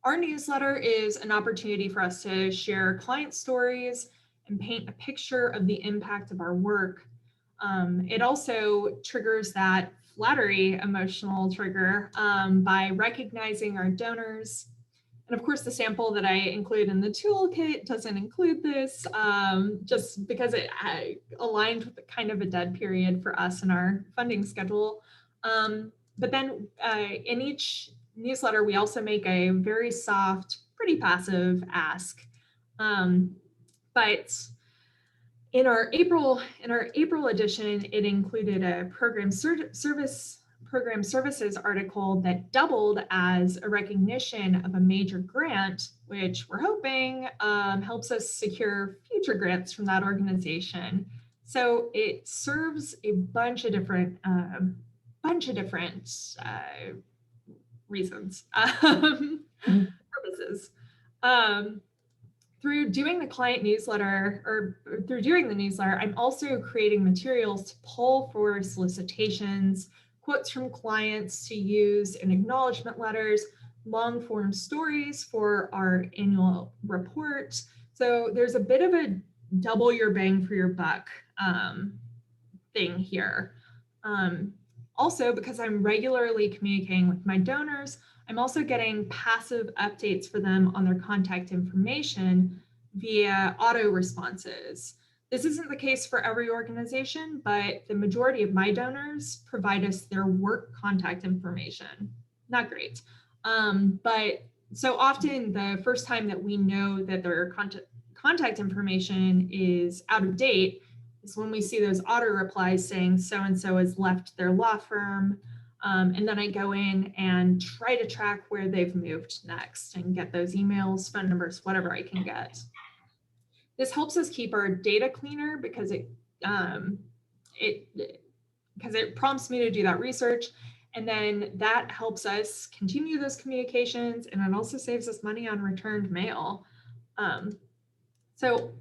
our newsletter is an opportunity for us to share client stories and paint a picture of the impact of our work. It also triggers that flattery emotional trigger by recognizing our donors. And of course, the sample that I include in the toolkit doesn't include this, just because it aligned with kind of a dead period for us in our funding schedule. But then in each newsletter, we also make a very soft, pretty passive ask. But in our April edition, it included a program services article that doubled as a recognition of a major grant, which we're hoping helps us secure future grants from that organization. So it serves a bunch of different reasons, purposes. Through doing the client newsletter, or through doing the newsletter, I'm also creating materials to pull for solicitations, quotes from clients to use in acknowledgement letters, long form stories for our annual report. So there's a bit of a double your bang for your buck thing here. Also, because I'm regularly communicating with my donors, I'm also getting passive updates for them on their contact information via auto responses. This isn't the case for every organization, but the majority of my donors provide us their work contact information. Not great. But so often the first time that we know that their contact information is out of date is when we see those auto replies saying so-and-so has left their law firm. And then I go in and try to track where they've moved next and get those emails, phone numbers, whatever I can get. This helps us keep our data cleaner because it prompts me to do that research. And then that helps us continue those communications, and it also saves us money on returned mail. So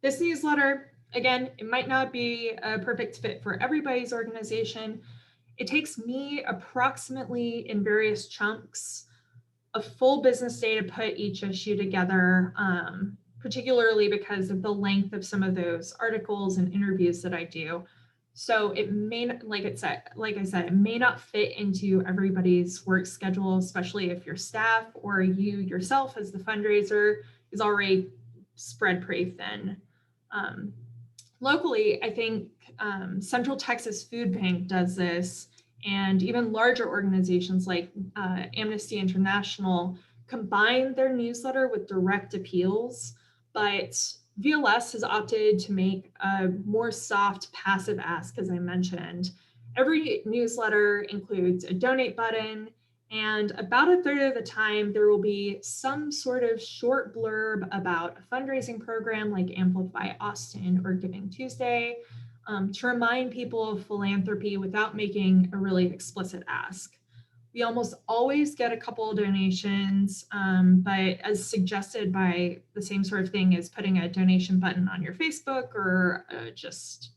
this newsletter, again, it might not be a perfect fit for everybody's organization. It takes me approximately, in various chunks, a full business day to put each issue together, particularly because of the length of some of those articles and interviews that I do. So it may, like I said, it may not fit into everybody's work schedule, especially if your staff or you yourself as the fundraiser is already spread pretty thin. Locally, I think Central Texas Food Bank does this, and even larger organizations like Amnesty International combine their newsletter with direct appeals, but VLS has opted to make a more soft, passive ask, as I mentioned. Every newsletter includes a donate button, and about a third of the time, there will be some sort of short blurb about a fundraising program like Amplify Austin or Giving Tuesday, to remind people of philanthropy without making a really explicit ask. We almost always get a couple of donations, but as suggested by the same sort of thing as putting a donation button on your Facebook or just,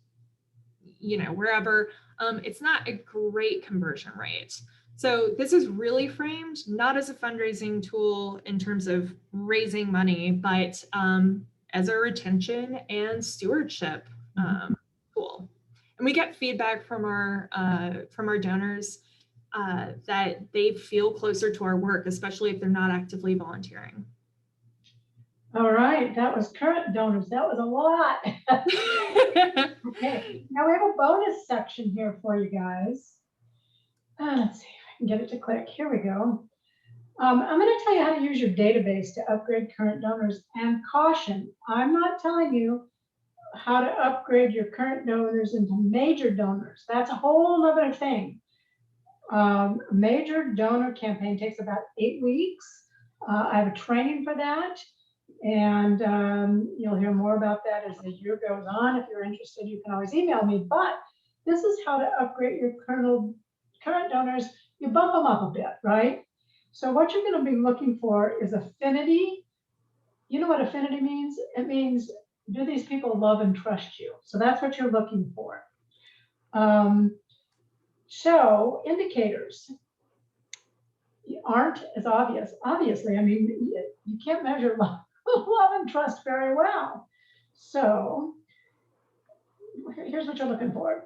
wherever, it's not a great conversion rate. So this is really framed not as a fundraising tool in terms of raising money, but as a retention and stewardship tool. And we get feedback from our donors that they feel closer to our work, especially if they're not actively volunteering. All right, that was current donors. That was a lot. Okay, now we have a bonus section here for you guys. Let's see if I can get it to click. Here we go. I'm going to tell you how to use your database to upgrade current donors. And caution, I'm not telling you how to upgrade your current donors into major donors. That's a whole other thing. A major donor campaign takes about 8 weeks. I have a training for that. And you'll hear more about that as the year goes on. If you're interested, you can always email me. But this is how to upgrade your current donors. You bump them up a bit, right? So what you're going to be looking for is affinity. You know what affinity means? It means, do these people love and trust you? So that's what you're looking for. So indicators aren't as obvious. Obviously, I mean, you can't measure love and trust very well. So here's what you're looking for.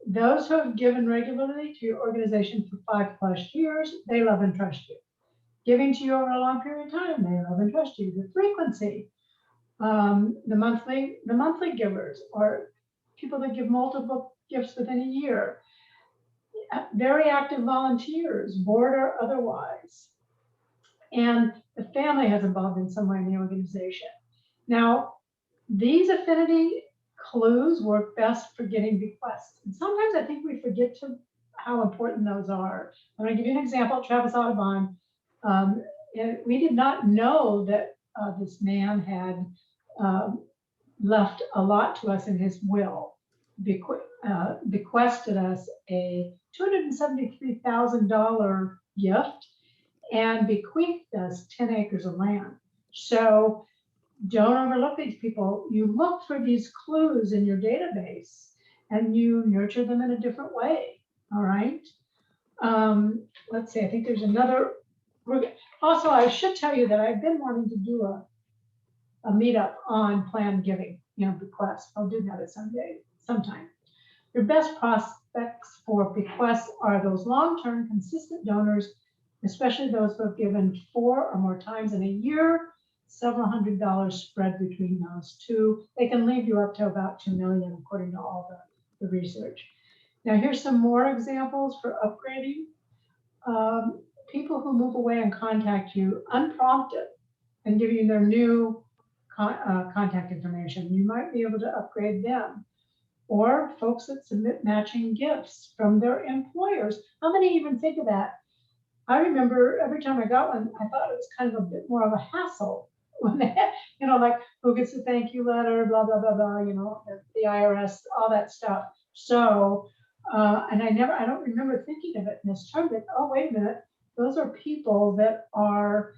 Those who have given regularly to your organization for 5+ years, they love and trust you. Giving to you over a long period of time, they love and trust you. The frequency, the monthly givers, or people that give multiple gifts within a year. Very active volunteers, board or otherwise. And the family has involved in some way in the organization. Now, these affinity clues work best for getting bequests. And sometimes I think we forget how important those are. I'm going to give you an example. Travis Audubon, we did not know that this man had left a lot to us in his will, bequested us a $273,000 gift and bequeathed us 10 acres of land. So don't overlook these people. You look for these clues in your database and you nurture them in a different way. All right. Let's see, I think there's another. Also, I should tell you that I've been wanting to do a meetup on planned giving, bequests. I'll do that sometime. Your best prospects for bequests are those long-term consistent donors, especially those who have given 4 or more times in a year, several $100s spread between those two. They can leave you up to about $2 million, according to all the research. Now, here's some more examples for upgrading. People who move away and contact you unprompted and give you their new contact information. You might be able to upgrade them. Or folks that submit matching gifts from their employers. How many even think of that? I remember every time I got one, I thought it was kind of a bit more of a hassle. When they, like who gets a thank you letter, blah, blah, blah, blah, the IRS, all that stuff. So, and I don't remember thinking of it in this term, but oh, wait a minute. Those are people that are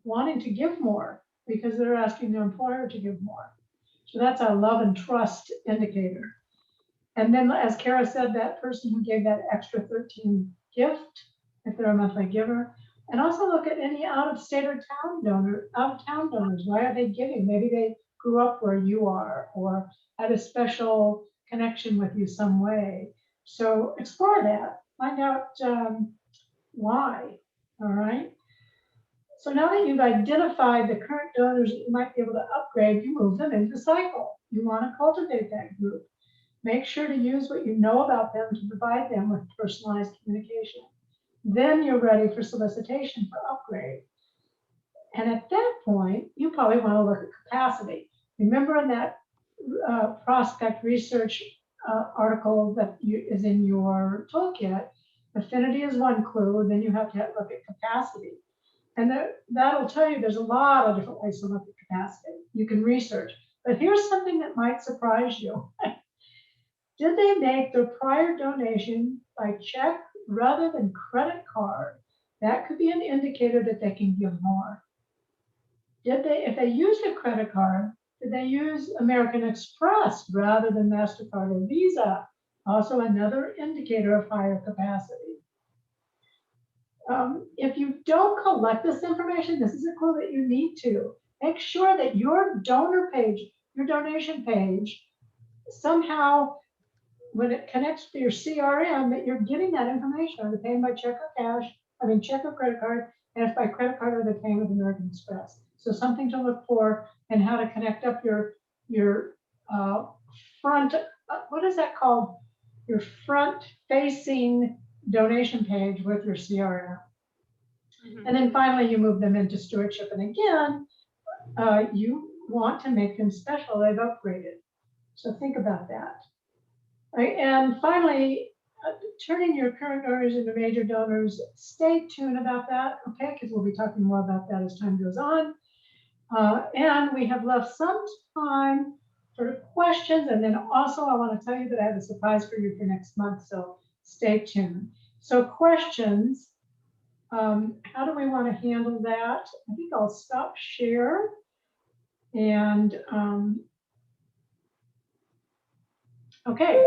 wanting to give more because they're asking their employer to give more. So that's our love and trust indicator. And then, as Cara said, that person who gave that extra 13 gift, if they're a monthly giver, and also look at any out-of-state or out-of-town donors. Why are they giving? Maybe they grew up where you are or had a special connection with you some way. So explore that. Find out why. All right. So now that you've identified the current donors that you might be able to upgrade, you move them into the cycle. You want to cultivate that group. Make sure to use what you know about them to provide them with personalized communication. Then you're ready for solicitation for upgrade. And at that point, you probably want to look at capacity. Remember in that prospect research article that is in your toolkit, affinity is one clue, then you have to look at capacity. And that'll tell you there's a lot of different ways to look at capacity. You can research. But here's something that might surprise you. Did they make their prior donation by check rather than credit card? That could be an indicator that they can give more. If they used a credit card, did they use American Express rather than MasterCard or Visa? Also another indicator of higher capacity. If you don't collect this information, this is a clue that you need to. Make sure that your donor page, your donation page, somehow, when it connects to your CRM, that you're getting that information. Are they paying by check or cash? I mean, check or credit card, and if by credit card, are they paying with American Express? So something to look for, and how to connect up your front, what is that called? Your front-facing donation page with your CRM. And then finally, you move them into stewardship. And again, you want to make them special. They've upgraded. So think about that. Right? And finally, turning your current donors into major donors. Stay tuned about that, okay? Because we'll be talking more about that as time goes on. And we have left some time for questions. And then also, I want to tell you that I have a surprise for you for next month. So stay tuned. So questions. How do we want to handle that? I think I'll stop share. And okay.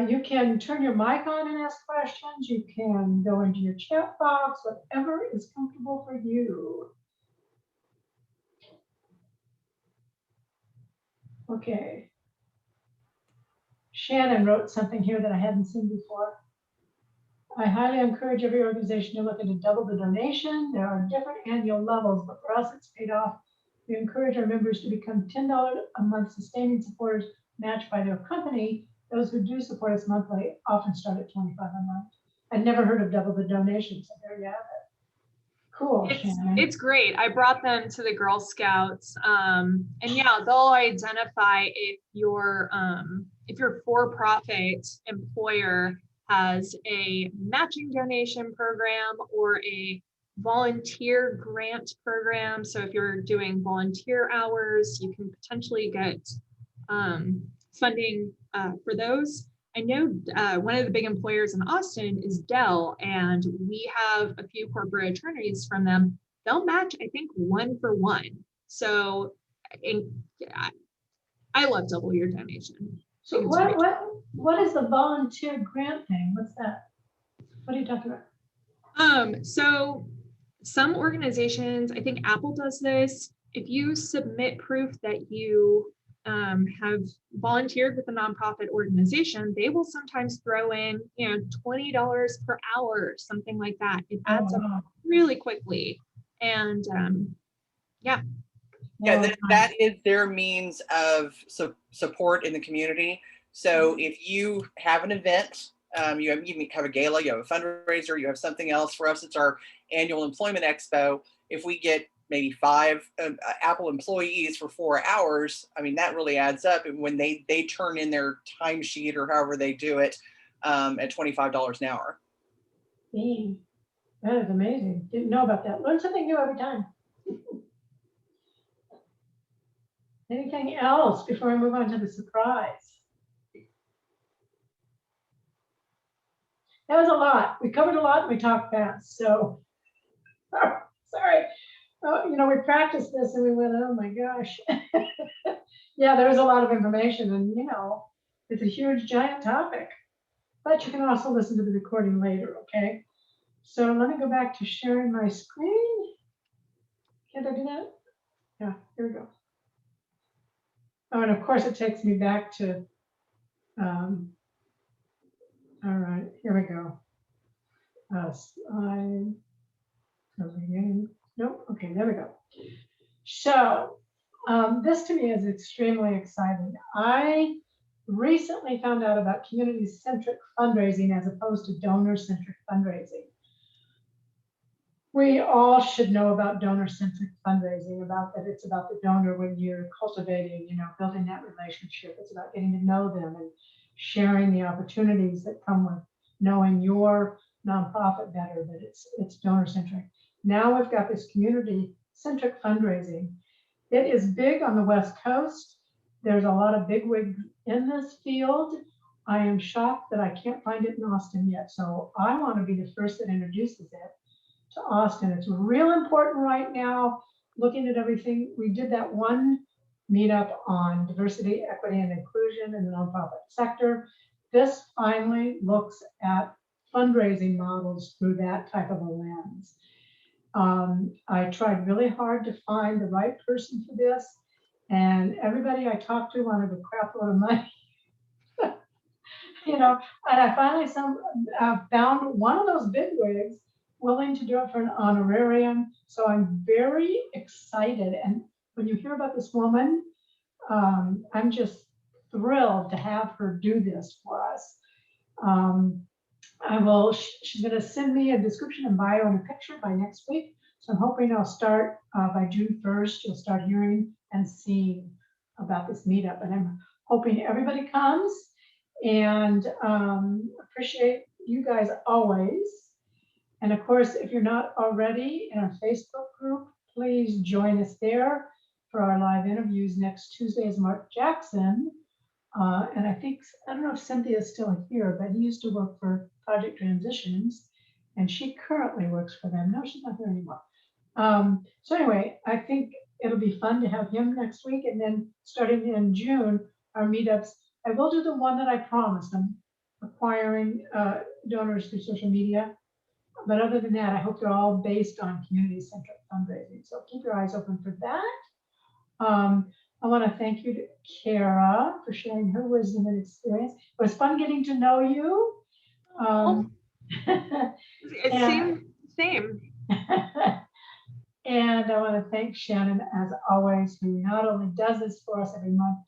You can turn your mic on and ask questions. You can go into your chat box, whatever is comfortable for you. Okay. Shannon wrote something here that I hadn't seen before. I highly encourage every organization to look into double the donation. There are different annual levels, but for us, it's paid off. We encourage our members to become $10 a month sustaining supporters matched by their company. Those who do support us monthly often start at $25 a month. I'd never heard of double the donation, so there you have it. Cool, Shannon. It's great. I brought them to the Girl Scouts, and yeah, they'll identify if your for-profit employer has a matching donation program or a volunteer grant program. So if you're doing volunteer hours, you can potentially get funding for those. I know one of the big employers in Austin is Dell, and we have a few corporate attorneys from them. They'll match, I think, 1-for-1. So I love double your donation. So what is the volunteer grant thing? What's that? What are you talking about? So some organizations, I think Apple does this. If you submit proof that you have volunteered with a nonprofit organization, they will sometimes throw in, $20 per hour, something like that. It adds up really quickly. And yeah. Yeah, that is their means of support in the community. So if you have an event, you have a gala, you have a fundraiser, you have something else. For us, it's our annual employment expo. If we get maybe 5 Apple employees for 4 hours, I mean, that really adds up. And when they turn in their timesheet or however they do it at $25 an hour. Dang, that is amazing. Didn't know about that. Learn something new every time. Anything else before we move on to the surprise? That was a lot. We covered a lot and we talked fast. So, sorry. We practiced this and we went, oh my gosh. Yeah, there was a lot of information and, it's a huge, giant topic. But you can also listen to the recording later, okay? So let me go back to sharing my screen. Can't I do that? Yeah, here we go. Oh, and of course it takes me back to, all right, here we go. Slide, nope, okay, there we go. So this to me is extremely exciting. I recently found out about community-centric fundraising as opposed to donor-centric fundraising. We all should know about donor-centric fundraising, about that it's about the donor when you're cultivating, building that relationship. It's about getting to know them and sharing the opportunities that come with knowing your nonprofit better, but it's donor-centric. Now we've got this community-centric fundraising. It is big on the West Coast. There's a lot of bigwigs in this field. I am shocked that I can't find it in Austin yet. So I want to be the first that introduces it to Austin. It's real important right now, looking at everything. We did that one meetup on diversity, equity, and inclusion in the nonprofit sector. This finally looks at fundraising models through that type of a lens. I tried really hard to find the right person for this, and everybody I talked to wanted a crap load of money. And I finally found one of those bigwigs willing to do it for an honorarium. So I'm very excited. And when you hear about this woman, I'm just thrilled to have her do this for us. She's going to send me a description and bio and a picture by next week. So I'm hoping I'll start by June 1st. You'll start hearing and seeing about this meetup. And I'm hoping everybody comes, and appreciate you guys always. And of course, if you're not already in our Facebook group, please join us there for our live interviews. Next Tuesday is Mark Jackson. And I don't know if Cynthia is still here, but he used to work for Project Transitions, and she currently works for them. No, she's not here anymore. So anyway, I think it'll be fun to have him next week. And then starting in June, our meetups, I will do the one that I promised. I'm acquiring donors through social media. But other than that, I hope they're all based on community-centric fundraising. So keep your eyes open for that. I want to thank you to Cara for sharing her wisdom and experience. It was fun getting to know you. Same. And I want to thank Shannon, as always, who not only does this for us every month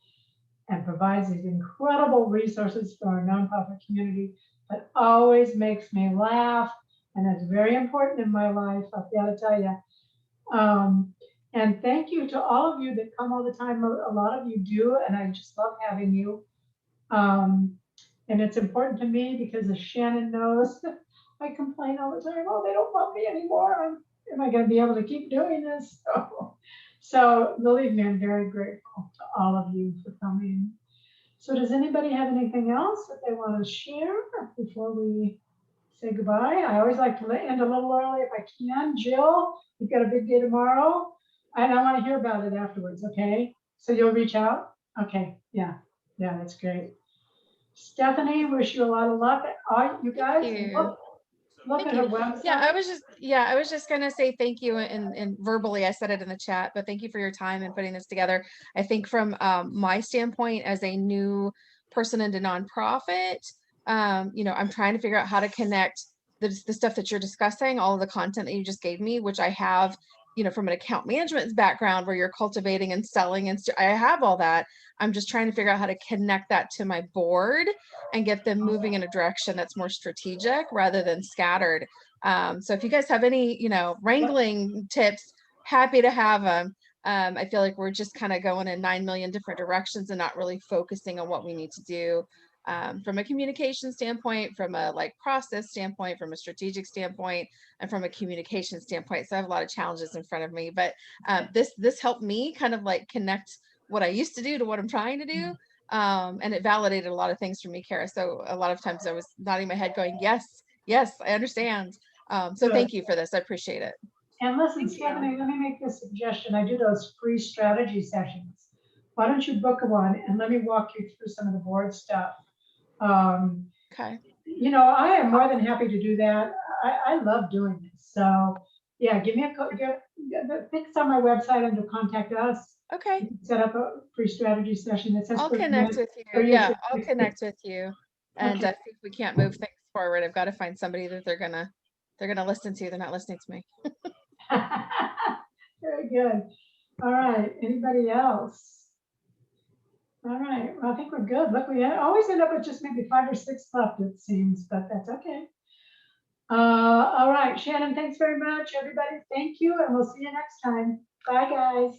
and provides these incredible resources for our nonprofit community, but always makes me laugh. And that's very important in my life, I've got to tell you. And thank you to all of you that come all the time. A lot of you do, and I just love having you. And it's important to me because, as Shannon knows, I complain all the time, oh, they don't love me anymore. Am I going to be able to keep doing this? So believe me, I'm very grateful to all of you for coming. So does anybody have anything else that they want to share before we say goodbye? I always like to end a little early if I can. Jill, you've got a big day tomorrow, and I want to hear about it afterwards, okay? So you'll reach out? Okay, yeah, that's great. Stephanie, wish you a lot of luck. You guys, look at her website. Yeah, I was just gonna say thank you, and verbally I said it in the chat, but thank you for your time and putting this together. I think from my standpoint as a new person into nonprofit, I'm trying to figure out how to connect the stuff that you're discussing, all of the content that you just gave me, which I have, from an account management background where you're cultivating and selling, and I have all that. I'm just trying to figure out how to connect that to my board and get them moving in a direction that's more strategic rather than scattered. So if you guys have any, wrangling tips, happy to have them. I feel like we're just kind of going in 9 million different directions and not really focusing on what we need to do. From a communication standpoint, from a process standpoint, from a strategic standpoint, and from a communication standpoint. So I have a lot of challenges in front of me, but this helped me kind of connect what I used to do to what I'm trying to do. And it validated a lot of things for me, Cara. So a lot of times I was nodding my head going, yes, I understand. So thank you for this. I appreciate it. And listen, Stephanie, let me make this suggestion. I do those free strategy sessions. Why don't you book one and let me walk you through some of the board stuff. Okay. I am more than happy to do that. I love doing this. So yeah, give me it's on my website under contact us. Okay. Set up a free strategy session. It says I'll connect with you. Yeah, I'll connect with you. And see if we can't move things forward. I've got to find somebody that they're gonna listen to. They're not listening to me. Very good. All right. Anybody else? All right. Well, I think we're good. Look, we always end up with just maybe 5 or 6 left, it seems, but that's okay. All right. Shannon, thanks very much. Everybody, thank you. And we'll see you next time. Bye, guys.